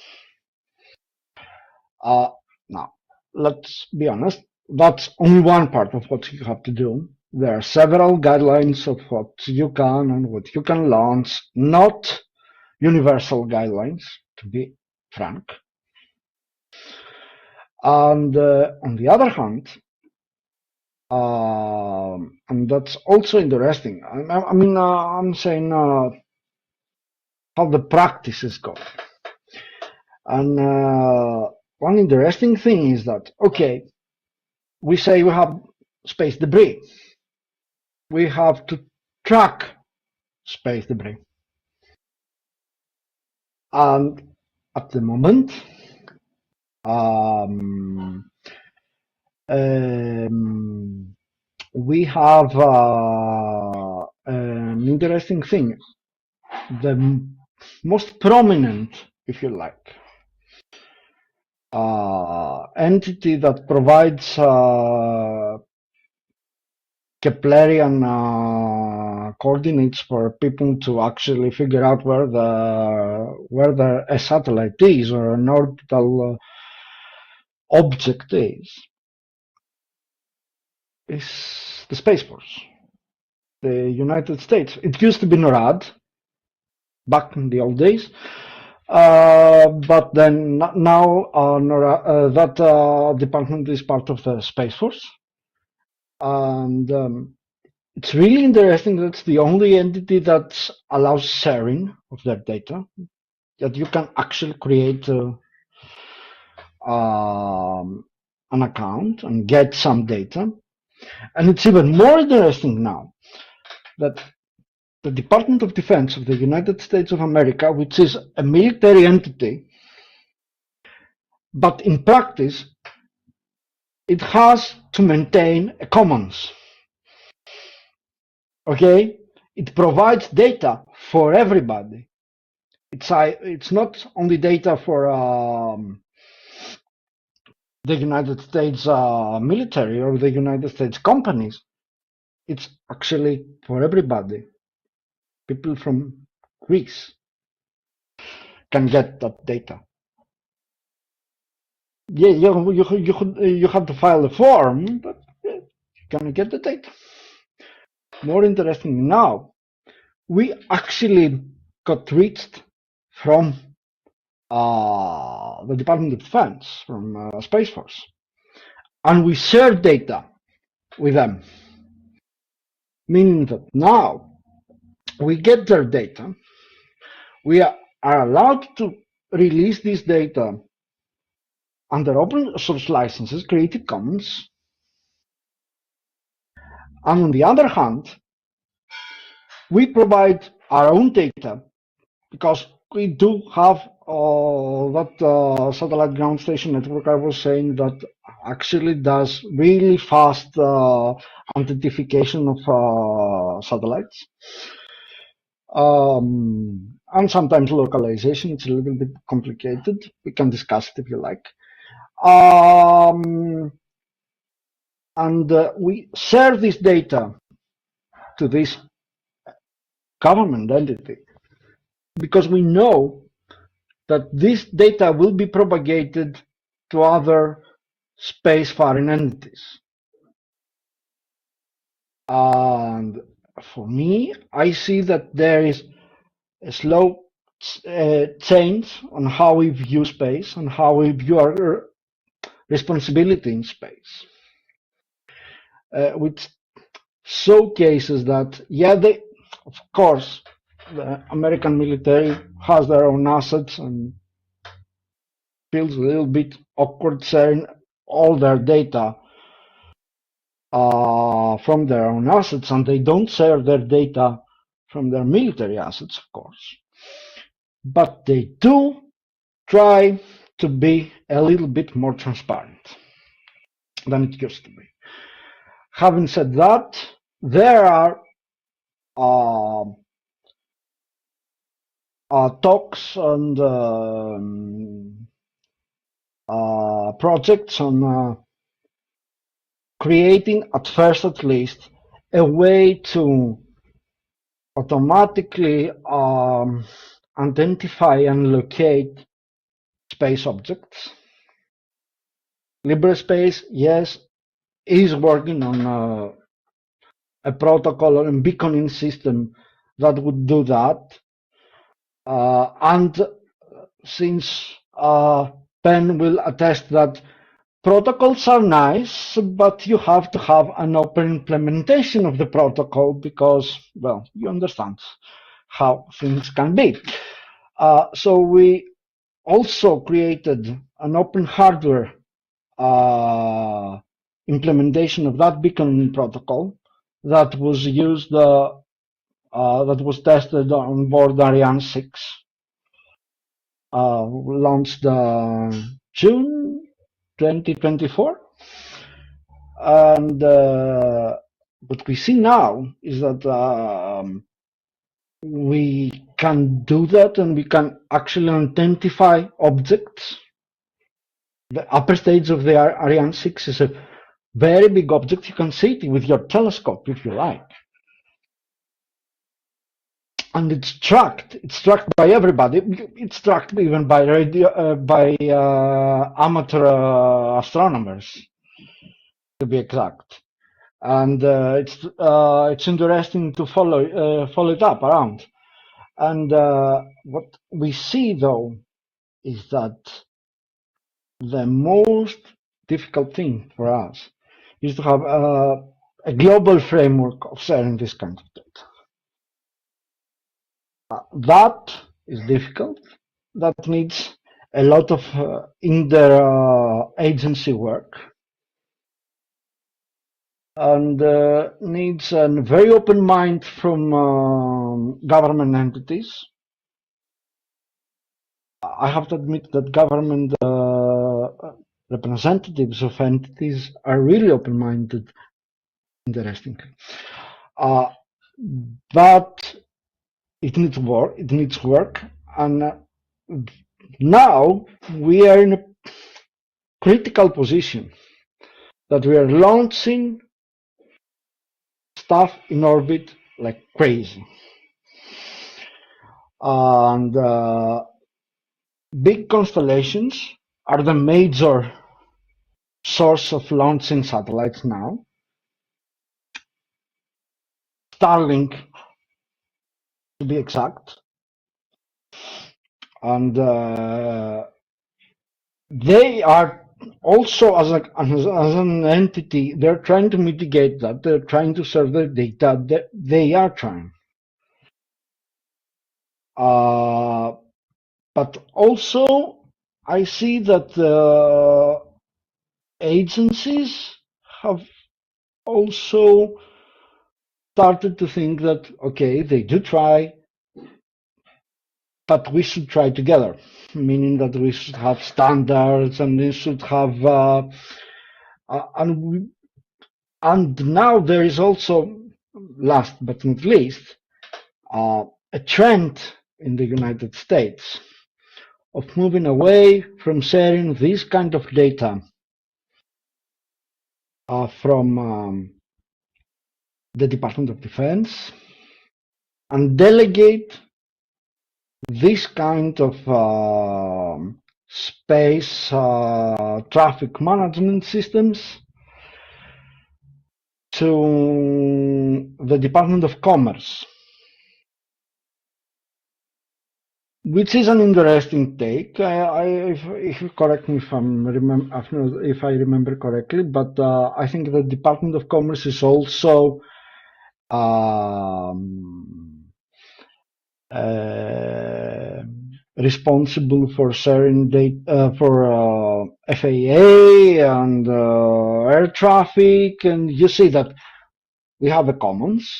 Now, let's be honest, that's only one part of what you have to do. There are several guidelines of what you can and what you can launch, not universal guidelines, to be frank. And on the other hand, and that's also interesting. I mean, I'm saying how the practices go. And one interesting thing is that, okay, we say we have space debris. We have to track space debris. And at the moment, we have an interesting thing. The most prominent, if you like, entity that provides Keplerian coordinates for people to actually figure out where a satellite is or an orbital object is the Space Force, the United States. It used to be NORAD back in the old days, but then now NORAD, that department is part of the Space Force. And it's really interesting that it's the only entity that allows sharing of their data, that you can actually create an account and get some data. And it's even more interesting now that the Department of Defense of the United States of America, which is a military entity, but in practice, it has to maintain a commons. Okay? It provides data for everybody. It's not only data for the United States military or the United States companies. It's actually for everybody. People from Greece can get that data. Yeah, you have to file a form, but you can get the data. More interesting now, we actually got reached from the Department of Defense, from Space Force, and we share data with them, meaning that now we get their data, we are allowed to release this data under open source licenses, Creative Commons, and on the other hand, we provide our own data because we do have that satellite ground station network I was saying that actually does really fast identification of satellites. And sometimes localization, it's a little bit complicated. We can discuss it if you like. And we share this data to this government entity because we know that this data will be propagated to other spacefaring entities. And for me, I see that there is a slow change on how we view space and how we view our responsibility in space, which showcases that, yeah, of course, the American military has their own assets and feels a little bit awkward sharing all their data from their own assets, and they don't share their data from their military assets, of course. But they do try to be a little bit more transparent than it used to be. Having said that, there are talks and projects on creating, at first at least, a way to automatically identify and locate space objects. Libre Space, yes, is working on a protocol or a beaconing system that would do that. And since Pen will attest that protocols are nice, but you have to have an open implementation of the protocol because, well, you understand how things can be. So we also created an open hardware implementation of that beaconing protocol that was used, that was tested on board Ariane 6, launched June 2024. And what we see now is that we can do that and we can actually identify objects. The upper stage of the Ariane 6 is a very big object. You can see it with your telescope if you like. And it's tracked by everybody. It's tracked even by amateur astronomers, to be exact. And it's interesting to follow it up around. And what we see though is that the most difficult thing for us is to have a global framework of sharing this kind of data. That is difficult. That needs a lot of inter-agency work and needs a very open mind from government entities. I have to admit that government representatives of entities are really open-minded, interestingly. But it needs work, and now we are in a critical position that we are launching stuff in orbit like crazy. And big constellations are the major source of launching satellites now. Starlink, to be exact. And they are also, as an entity, they're trying to mitigate that. They're trying to serve their data. They are trying. But also, I see that agencies have also started to think that, okay, they do try, but we should try together, meaning that we should have standards and we should have, and now there is also, last but not least, a trend in the United States of moving away from sharing this kind of data from the Department of Defense and delegate this kind of space traffic management systems to the Department of Commerce, which is an interesting take. If you correct me if I remember correctly, but I think the Department of Commerce is also responsible for sharing data for FAA and air traffic, and you see that we have a commons,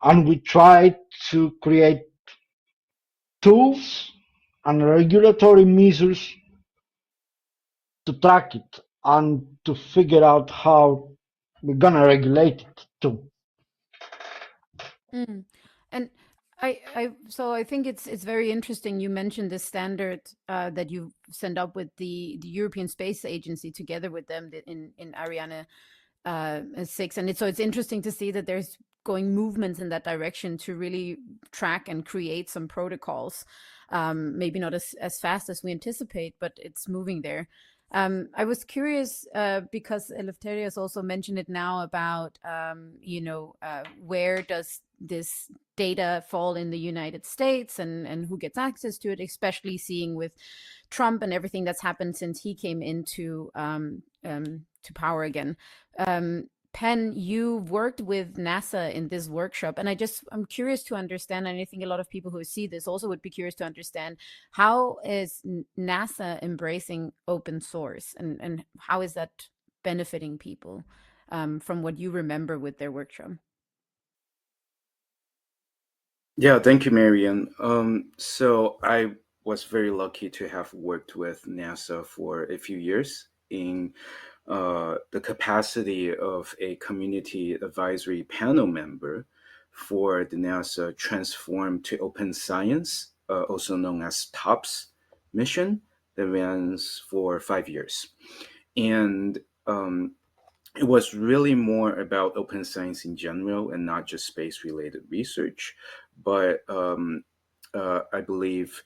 and we try to create tools and regulatory measures to track it and to figure out how we're gonna regulate it too. Mm. And so I think it's very interesting. You mentioned the standard that you send up with the European Space Agency together with them in Ariane 6, and so it's interesting to see that there's going movements in that direction to really track and create some protocols. Maybe not as fast as we anticipate, but it's moving there. I was curious because Eleftherios also mentioned it now about where does this data fall in the United States and who gets access to it, especially seeing with Trump and everything that's happened since he came into to power again. Pen, you worked with NASA in this workshop, and I'm curious to understand, and I think a lot of people who see this also would be curious to understand, how is NASA embracing open source, and how is that benefiting people from what you remember with their workshop? Yeah, thank you, Marian. So I was very lucky to have worked with NASA for a few years in the capacity of a community advisory panel member for the NASA Transform to Open Science, also known as TOPS mission that runs for 5 years. And it was really more about open science in general and not just space-related research. But I believe,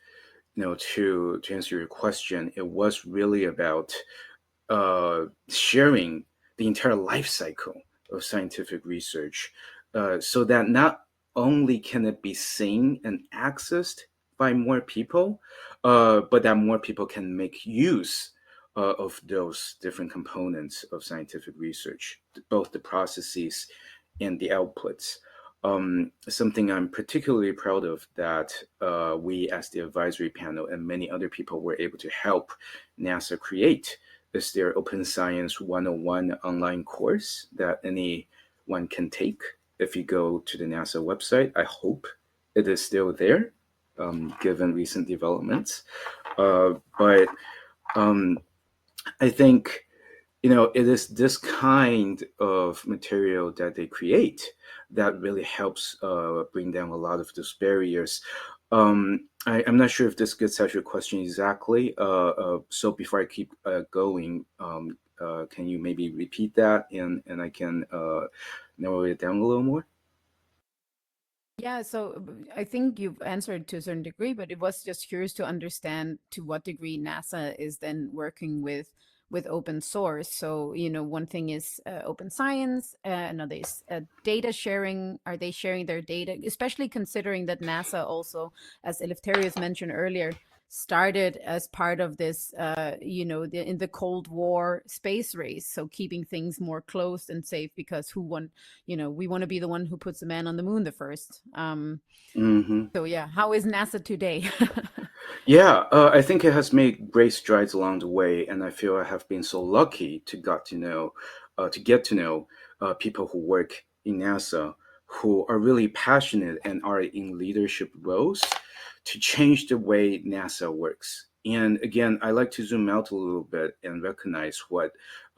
to answer your question, it was really about sharing the entire life cycle of scientific research, so that not only can it be seen and accessed by more people, but that more people can make use of those different components of scientific research, both the processes and the outputs. Something I'm particularly proud of that we as the advisory panel and many other people were able to help NASA create is their Open Science 101 online course that anyone can take. If you go to the NASA website, I hope it is still there, given recent developments. But I think, it is this kind of material that they create that really helps bring down a lot of those barriers. I'm not sure if this gets at your question exactly. So before I keep going, can you maybe repeat that, and I can narrow it down a little more? Yeah, so I think you've answered to a certain degree, but it was just curious to understand to what degree NASA is then working with open source. So, one thing is open science, another is data sharing. Are they sharing their data, especially considering that NASA also, as Eleftherios mentioned earlier, started as part of this, in the Cold War space race. So keeping things more closed and safe because we want to be the one who puts the man on the moon the first. Mm-hmm. So yeah, how is NASA today? Yeah, I think it has made great strides along the way, and I feel I have been so lucky to get to know people who work in NASA who are really passionate and are in leadership roles to change the way NASA works. And again, I like to zoom out a little bit and recognize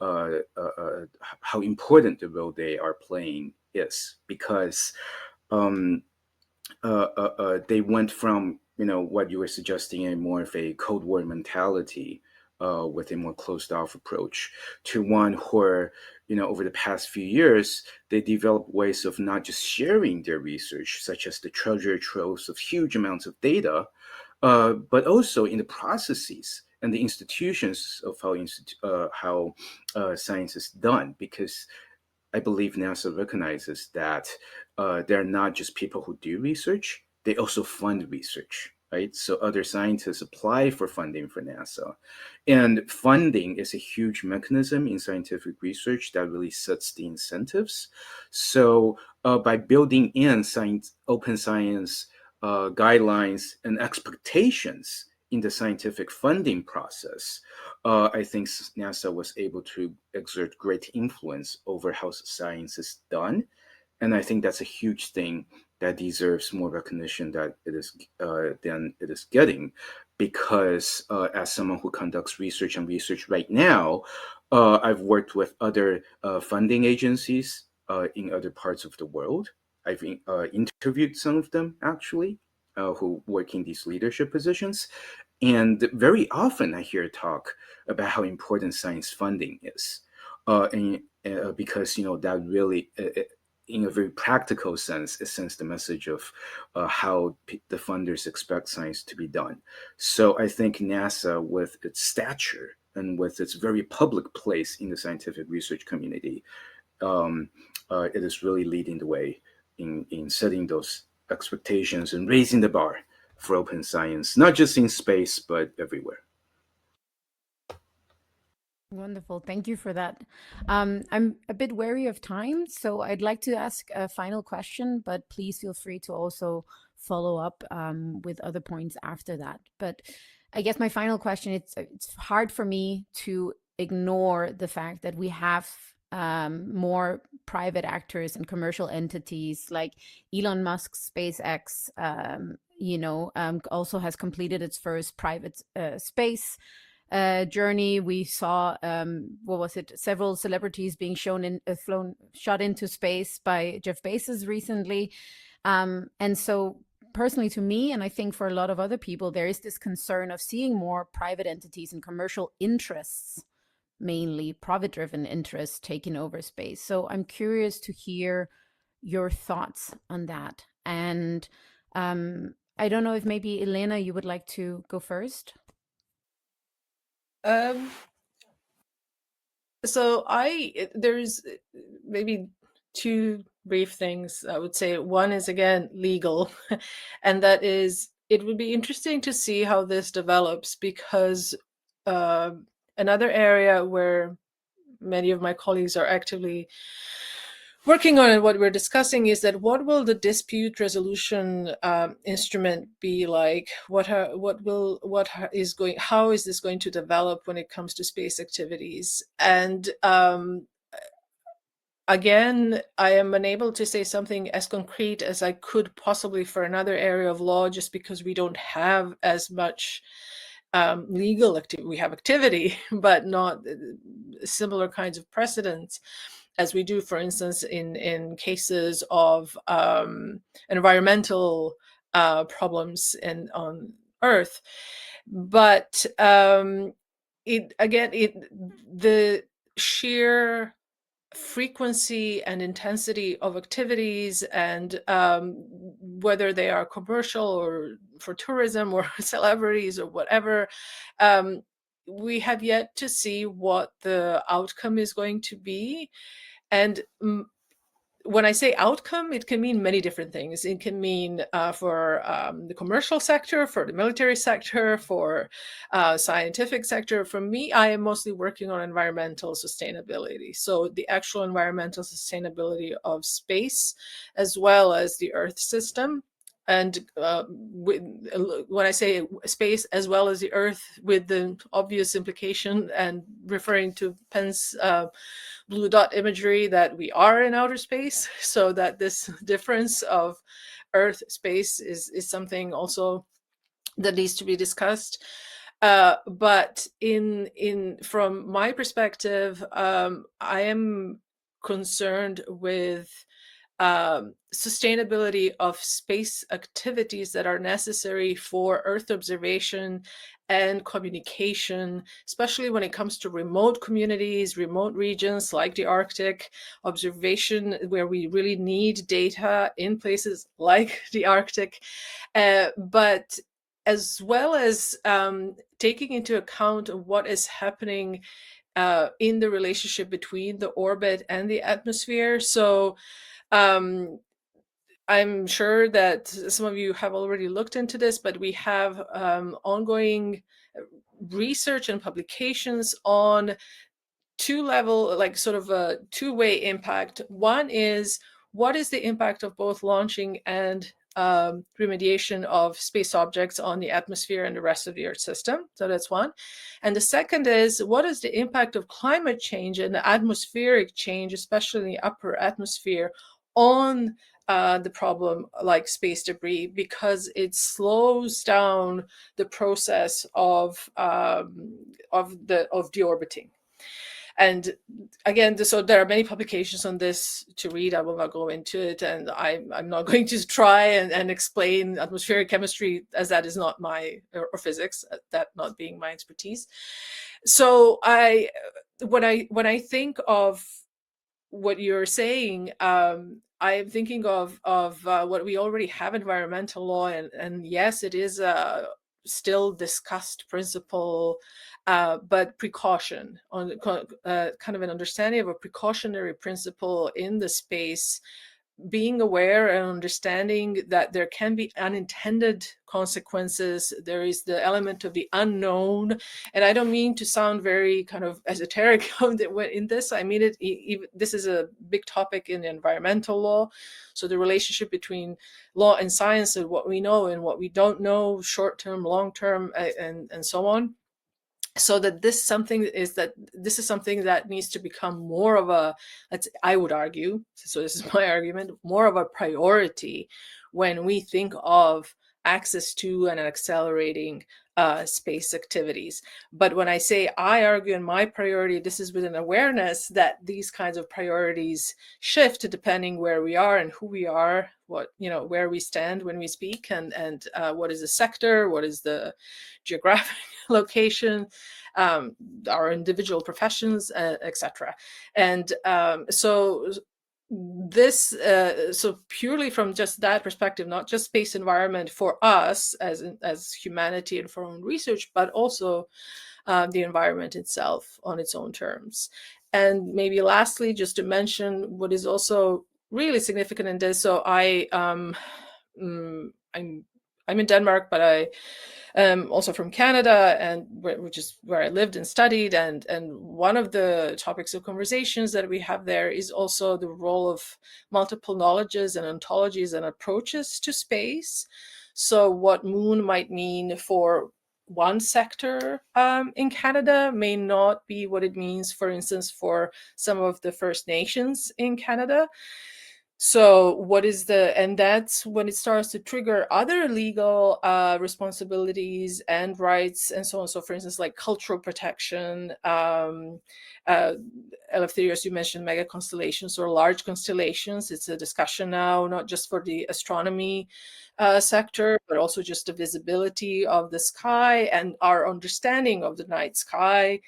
how important the role they are playing is, because um, they went from what you were suggesting, a more of a Cold War mentality with a more closed off approach, to one where over the past few years they developed ways of not just sharing their research, such as the treasure troves of huge amounts of data, but also in the processes and the institutions of how science is done, because I believe NASA recognizes that they're not just people who do research, they also fund research, right? So other scientists apply for funding for NASA. And funding is a huge mechanism in scientific research that really sets the incentives. So by building in open science guidelines and expectations in the scientific funding process, I think NASA was able to exert great influence over how science is done, and I think that's a huge thing that deserves more recognition than it is getting, because as someone who conducts research and research right now, I've worked with other funding agencies in other parts of the world. I've interviewed some of them actually, who work in these leadership positions, and very often I hear talk about how important science funding is, because that really, in a very practical sense, it sends the message of how the funders expect science to be done. So I think NASA, with its stature and with its very public place in the scientific research community, um, it is really leading the way in setting those expectations and raising the bar for open science, not just in space, but everywhere. Wonderful. Thank you for that. I'm a bit wary of time, so I'd like to ask a final question, but please feel free to also follow up with other points after that. But I guess my final question, it's hard for me to ignore the fact that we have more private actors and commercial entities like Elon Musk's SpaceX, also has completed its first private space journey. We saw what was it? Several celebrities being shot into space by Jeff Bezos recently, and so personally to me, and I think for a lot of other people, there is this concern of seeing more private entities and commercial interests, mainly profit-driven interests, taking over space. So I'm curious to hear your thoughts on that, and I don't know if maybe Elena, you would like to go first. So there's maybe two brief things I would say. One is, again, legal, and that is, it would be interesting to see how this develops, because another area where many of my colleagues are actively working on and what we're discussing is that what will the dispute resolution instrument be like? How is this going to develop when it comes to space activities? And again, I am unable to say something as concrete as I could possibly for another area of law, just because we don't have as much legal activity. We have activity, but not similar kinds of precedents as we do, for instance, in cases of environmental problems on Earth. But the sheer frequency and intensity of activities, and whether they are commercial or for tourism or celebrities or whatever, we have yet to see what the outcome is going to be. And when I say outcome, it can mean many different things. It can mean for the commercial sector, for the military sector, for scientific sector. For me, I am mostly working on environmental sustainability. So the actual environmental sustainability of space, as well as the Earth system. And when I say space as well as the Earth, with the obvious implication and referring to Penn's blue dot imagery that we are in outer space, so that this difference of Earth space is something also that needs to be discussed. But from my perspective, I am concerned with sustainability of space activities that are necessary for Earth observation and communication, especially when it comes to remote communities, remote regions like the Arctic, observation where we really need data in places like the Arctic, but as well as taking into account what is happening in the relationship between the orbit and the atmosphere. So I'm sure that some of you have already looked into this, but we have ongoing research and publications on sort of a two-way impact. One is, what is the impact of both launching and remediation of space objects on the atmosphere and the rest of the Earth system? So that's one. And the second is, what is the impact of climate change and the atmospheric change, especially in the upper atmosphere, on the problem like space debris, because it slows down the process of deorbiting. And again, so there are many publications on this to read. I will not go into it, and I'm not going to try and explain atmospheric chemistry, as that is not or physics, that not being my expertise. So when I think of what you're saying, I'm thinking of what we already have, environmental law, and yes, it is a still discussed principle, but precaution, on kind of an understanding of a precautionary principle in the space, being aware and understanding that there can be unintended consequences. There is the element of the unknown. And I don't mean to sound very kind of esoteric in this. I mean this is a big topic in environmental law. So the relationship between law and science, and what we know and what we don't know, short-term, long-term, and so on. So that this is something that needs to become more of a, I would argue, so this is my argument, more of a priority when we think of access to and accelerating space activities. But when I say I argue in my priority, this is with an awareness that these kinds of priorities shift depending where we are and who we are, where we stand when we speak, and what is the sector, what is the geographic location, our individual professions, etc. And so purely from just that perspective, not just space environment for us as humanity and for our own research, but also the environment itself on its own terms. And maybe lastly, just to mention what is also really significant in this. So I'm in Denmark, but I am also from Canada, and which is where I lived and studied. And one of the topics of conversations that we have there is also the role of multiple knowledges and ontologies and approaches to space. So what moon might mean for one sector in Canada may not be what it means, for instance, for some of the First Nations in Canada. So what is and that's when it starts to trigger other legal responsibilities and rights and so on. So for instance, like cultural protection, Eleftherios, you mentioned mega constellations or large constellations. It's a discussion now, not just for the astronomy sector, but also just the visibility of the sky and our understanding of the night sky,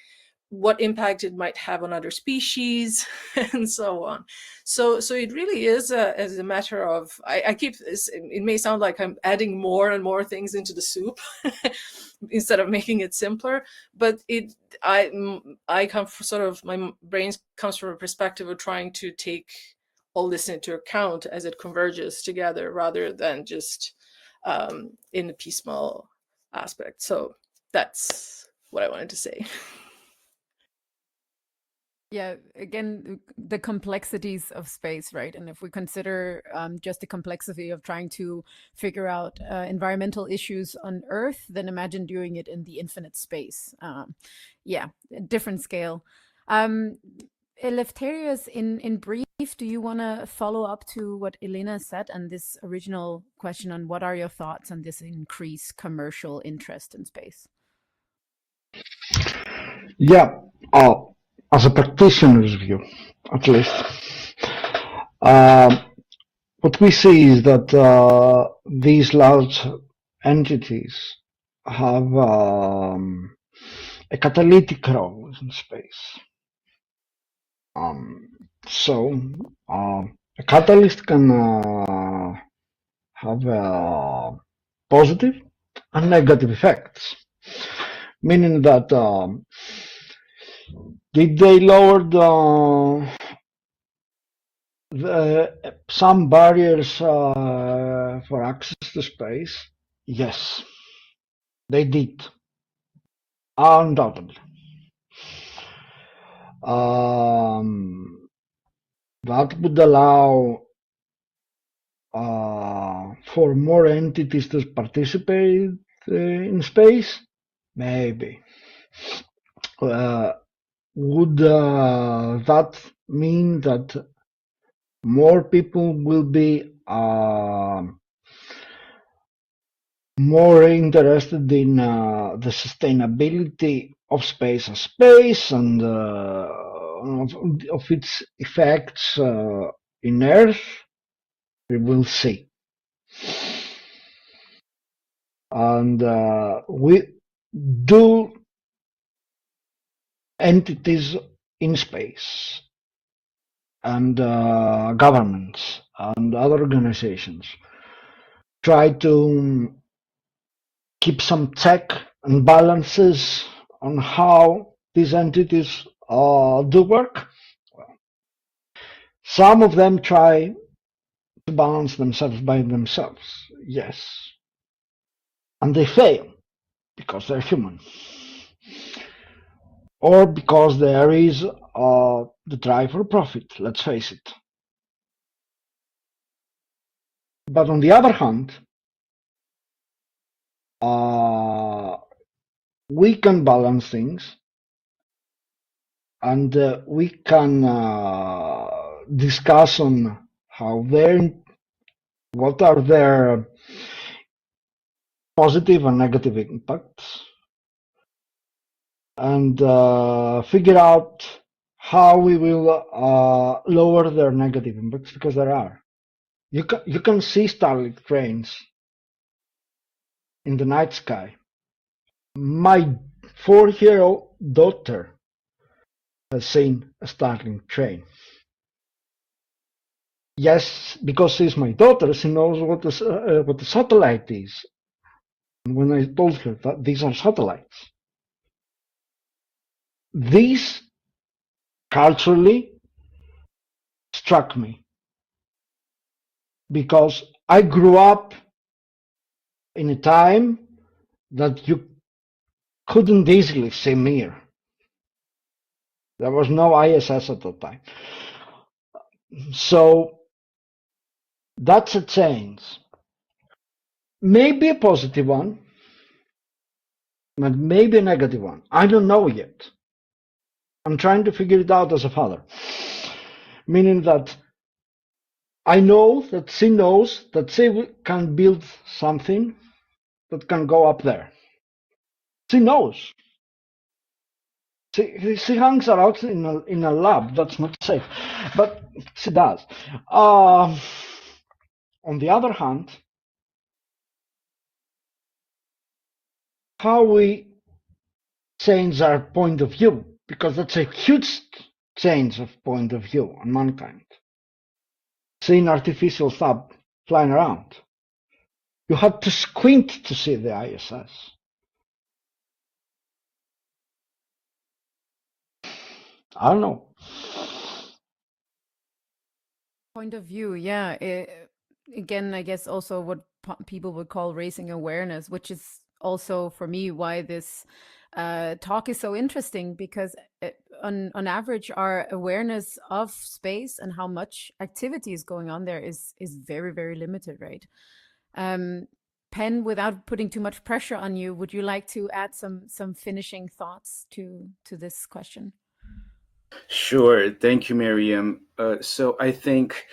what impact it might have on other species, and so on. So it really is a matter of, I keep this, it may sound like I'm adding more and more things into the soup instead of making it simpler, but I come from sort of, my brain comes from a perspective of trying to take all this into account as it converges together rather than just in a piecemeal aspect. So that's what I wanted to say. Yeah, again, the complexities of space, right? And if we consider just the complexity of trying to figure out environmental issues on Earth, then imagine doing it in the infinite space. Yeah, a different scale. Eleftherios, in brief, do you want to follow up to what Elena said and this original question on what are your thoughts on this increased commercial interest in space? Yeah, as a practitioner's view, at least, what we see is that these large entities have a catalytic role in space. So a catalyst can have positive and negative effects, meaning that did they lower some barriers for access to space? Yes, they did, undoubtedly. That would allow for more entities to participate in space? Maybe. Would that mean that more people will be more interested in the sustainability of space as space and of its effects in Earth? We will see. And we do entities in space and governments and other organizations try to keep some check and balances on how these entities do work. Some of them try to balance themselves by themselves, yes, and they fail because they're human, or because there is the drive for profit, let's face it. But on the other hand, we can balance things, and we can discuss on what are their positive and negative impacts, and figure out how we will lower their negative impacts, because there are. You can see Starlink trains in the night sky. My 4-year-old daughter has seen a Starlink train. Yes, because she's my daughter, she knows what the satellite is. And when I told her that these are satellites, this culturally struck me, because I grew up in a time that you couldn't easily see Mir. There was no ISS at the time. So that's a change. Maybe a positive one, but maybe a negative one. I don't know yet. I'm trying to figure it out as a father. Meaning that I know that she knows that she can build something that can go up there. She knows. She hangs around in a lab. That's not safe, but she does. On the other hand, how we change our point of view, because that's a huge change of point of view on mankind. Seeing artificial stuff flying around, you have to squint to see the ISS. I don't know. Point of view, yeah. Again, I guess also what people would call raising awareness, which is also for me why this talk is so interesting, because on average, our awareness of space and how much activity is going on there is very, very limited, right? Pen, without putting too much pressure on you, would you like to add some finishing thoughts to this question? Sure. Thank you, Miriam. So I think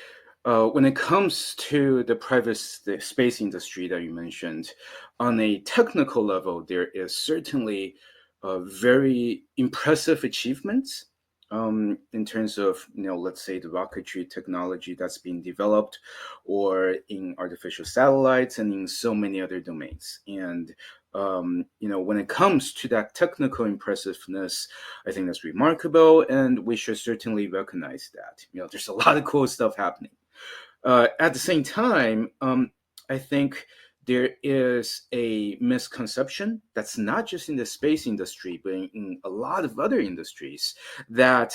when it comes to the private space industry that you mentioned, on a technical level, there is certainly very impressive achievements in terms of, let's say the rocketry technology that's being developed, or in artificial satellites, and in so many other domains. And when it comes to that technical impressiveness, I think that's remarkable, and we should certainly recognize that. There's a lot of cool stuff happening. At the same time, I think there is a misconception that's not just in the space industry, but in a lot of other industries, that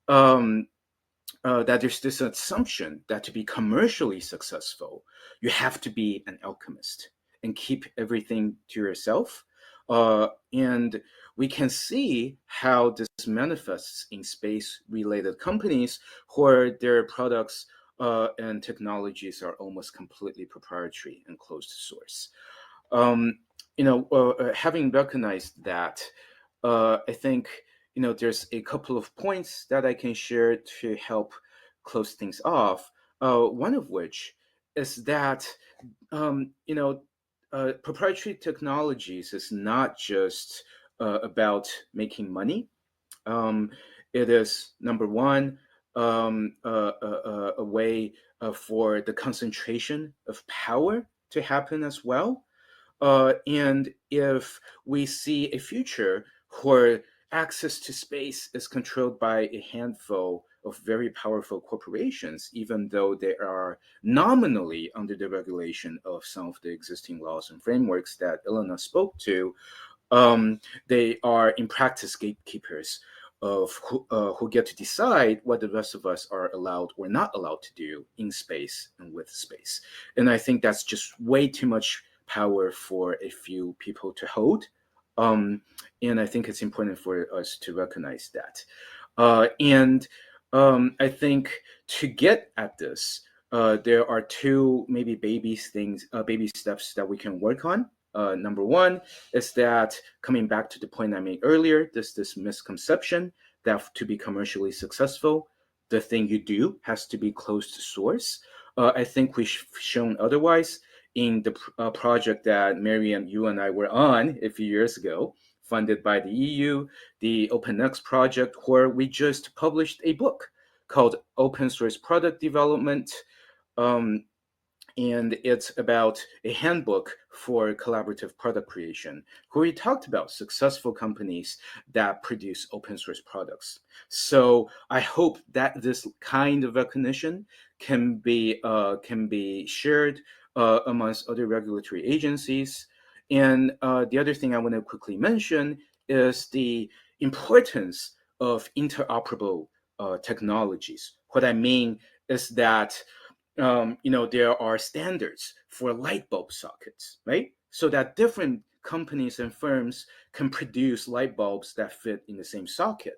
that there's this assumption that to be commercially successful, you have to be an alchemist and keep everything to yourself. And we can see how this manifests in space-related companies where their products and technologies are almost completely proprietary and closed source. Having recognized that, I think there's a couple of points that I can share to help close things off. One of which is that proprietary technologies is not just about making money. It is, number one, a way for the concentration of power to happen as well. And if we see a future where access to space is controlled by a handful of very powerful corporations, even though they are nominally under the regulation of some of the existing laws and frameworks that Elena spoke to, they are in practice gatekeepers of who get to decide what the rest of us are allowed or not allowed to do in space and with space. And I think that's just way too much power for a few people to hold. And I think it's important for us to recognize that. And I think to get at this, there are two maybe baby steps that we can work on. Number one is that, coming back to the point I made earlier, there's this misconception that to be commercially successful, the thing you do has to be closed source. I think we've shown otherwise in the project that Miriam, you and I were on a few years ago, funded by the EU, the OpenX project, where we just published a book called Open Source Product Development. And it's about a handbook for collaborative product creation, where we talked about successful companies that produce open source products. So I hope that this kind of recognition can be shared amongst other regulatory agencies. And the other thing I want to quickly mention is the importance of interoperable technologies. What I mean is that there are standards for light bulb sockets, right? So that different companies and firms can produce light bulbs that fit in the same socket.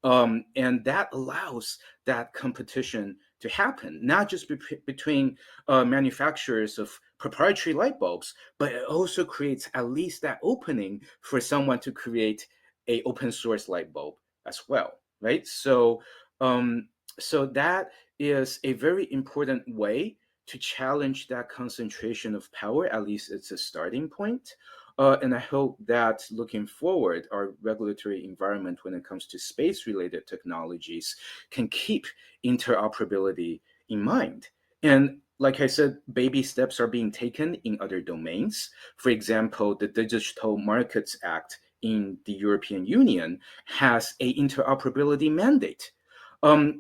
And that allows that competition to happen, not just between manufacturers of proprietary light bulbs, but it also creates at least that opening for someone to create a open source light bulb as well, right? So that is a very important way to challenge that concentration of power. At least it's a starting point. And I hope that looking forward, our regulatory environment when it comes to space-related technologies can keep interoperability in mind. And like I said, baby steps are being taken in other domains. For example, the Digital Markets Act in the European Union has a interoperability mandate.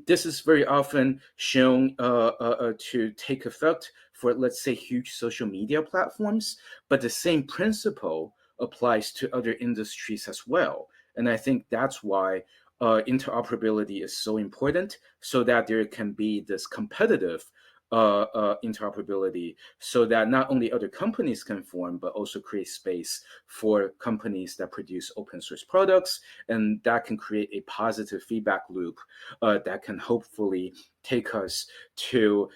This is very often shown to take effect for, let's say, huge social media platforms, but the same principle applies to other industries as well. And I think that's why interoperability is so important, so that there can be this competitive interoperability, so that not only other companies can form, but also create space for companies that produce open source products, and that can create a positive feedback loop that can hopefully take us to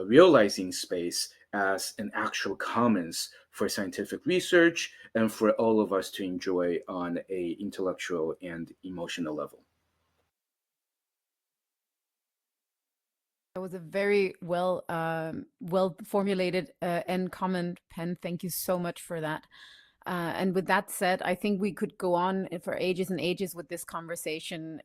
realizing space as an actual commons for scientific research and for all of us to enjoy on a intellectual and emotional level. That was a very well formulated end comment, Pen. Thank you so much for that. And with that said, I think we could go on for ages and ages with this conversation,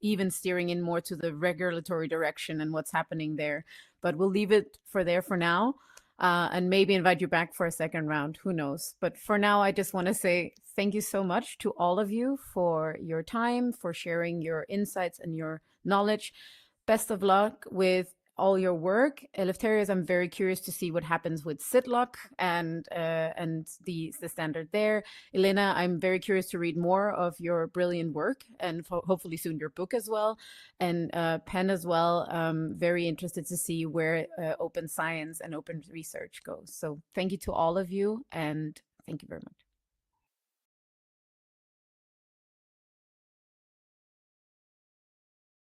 even steering in more to the regulatory direction and what's happening there. But we'll leave it there for now, and maybe invite you back for a second round. Who knows? But for now, I just want to say thank you so much to all of you for your time, for sharing your insights and your knowledge. Best of luck with all your work. Eleftherios, I'm very curious to see what happens with SITLOC and the standard there. Elena, I'm very curious to read more of your brilliant work, and hopefully soon your book as well. And Pen as well, very interested to see where open science and open research goes. So thank you to all of you, and thank you very much.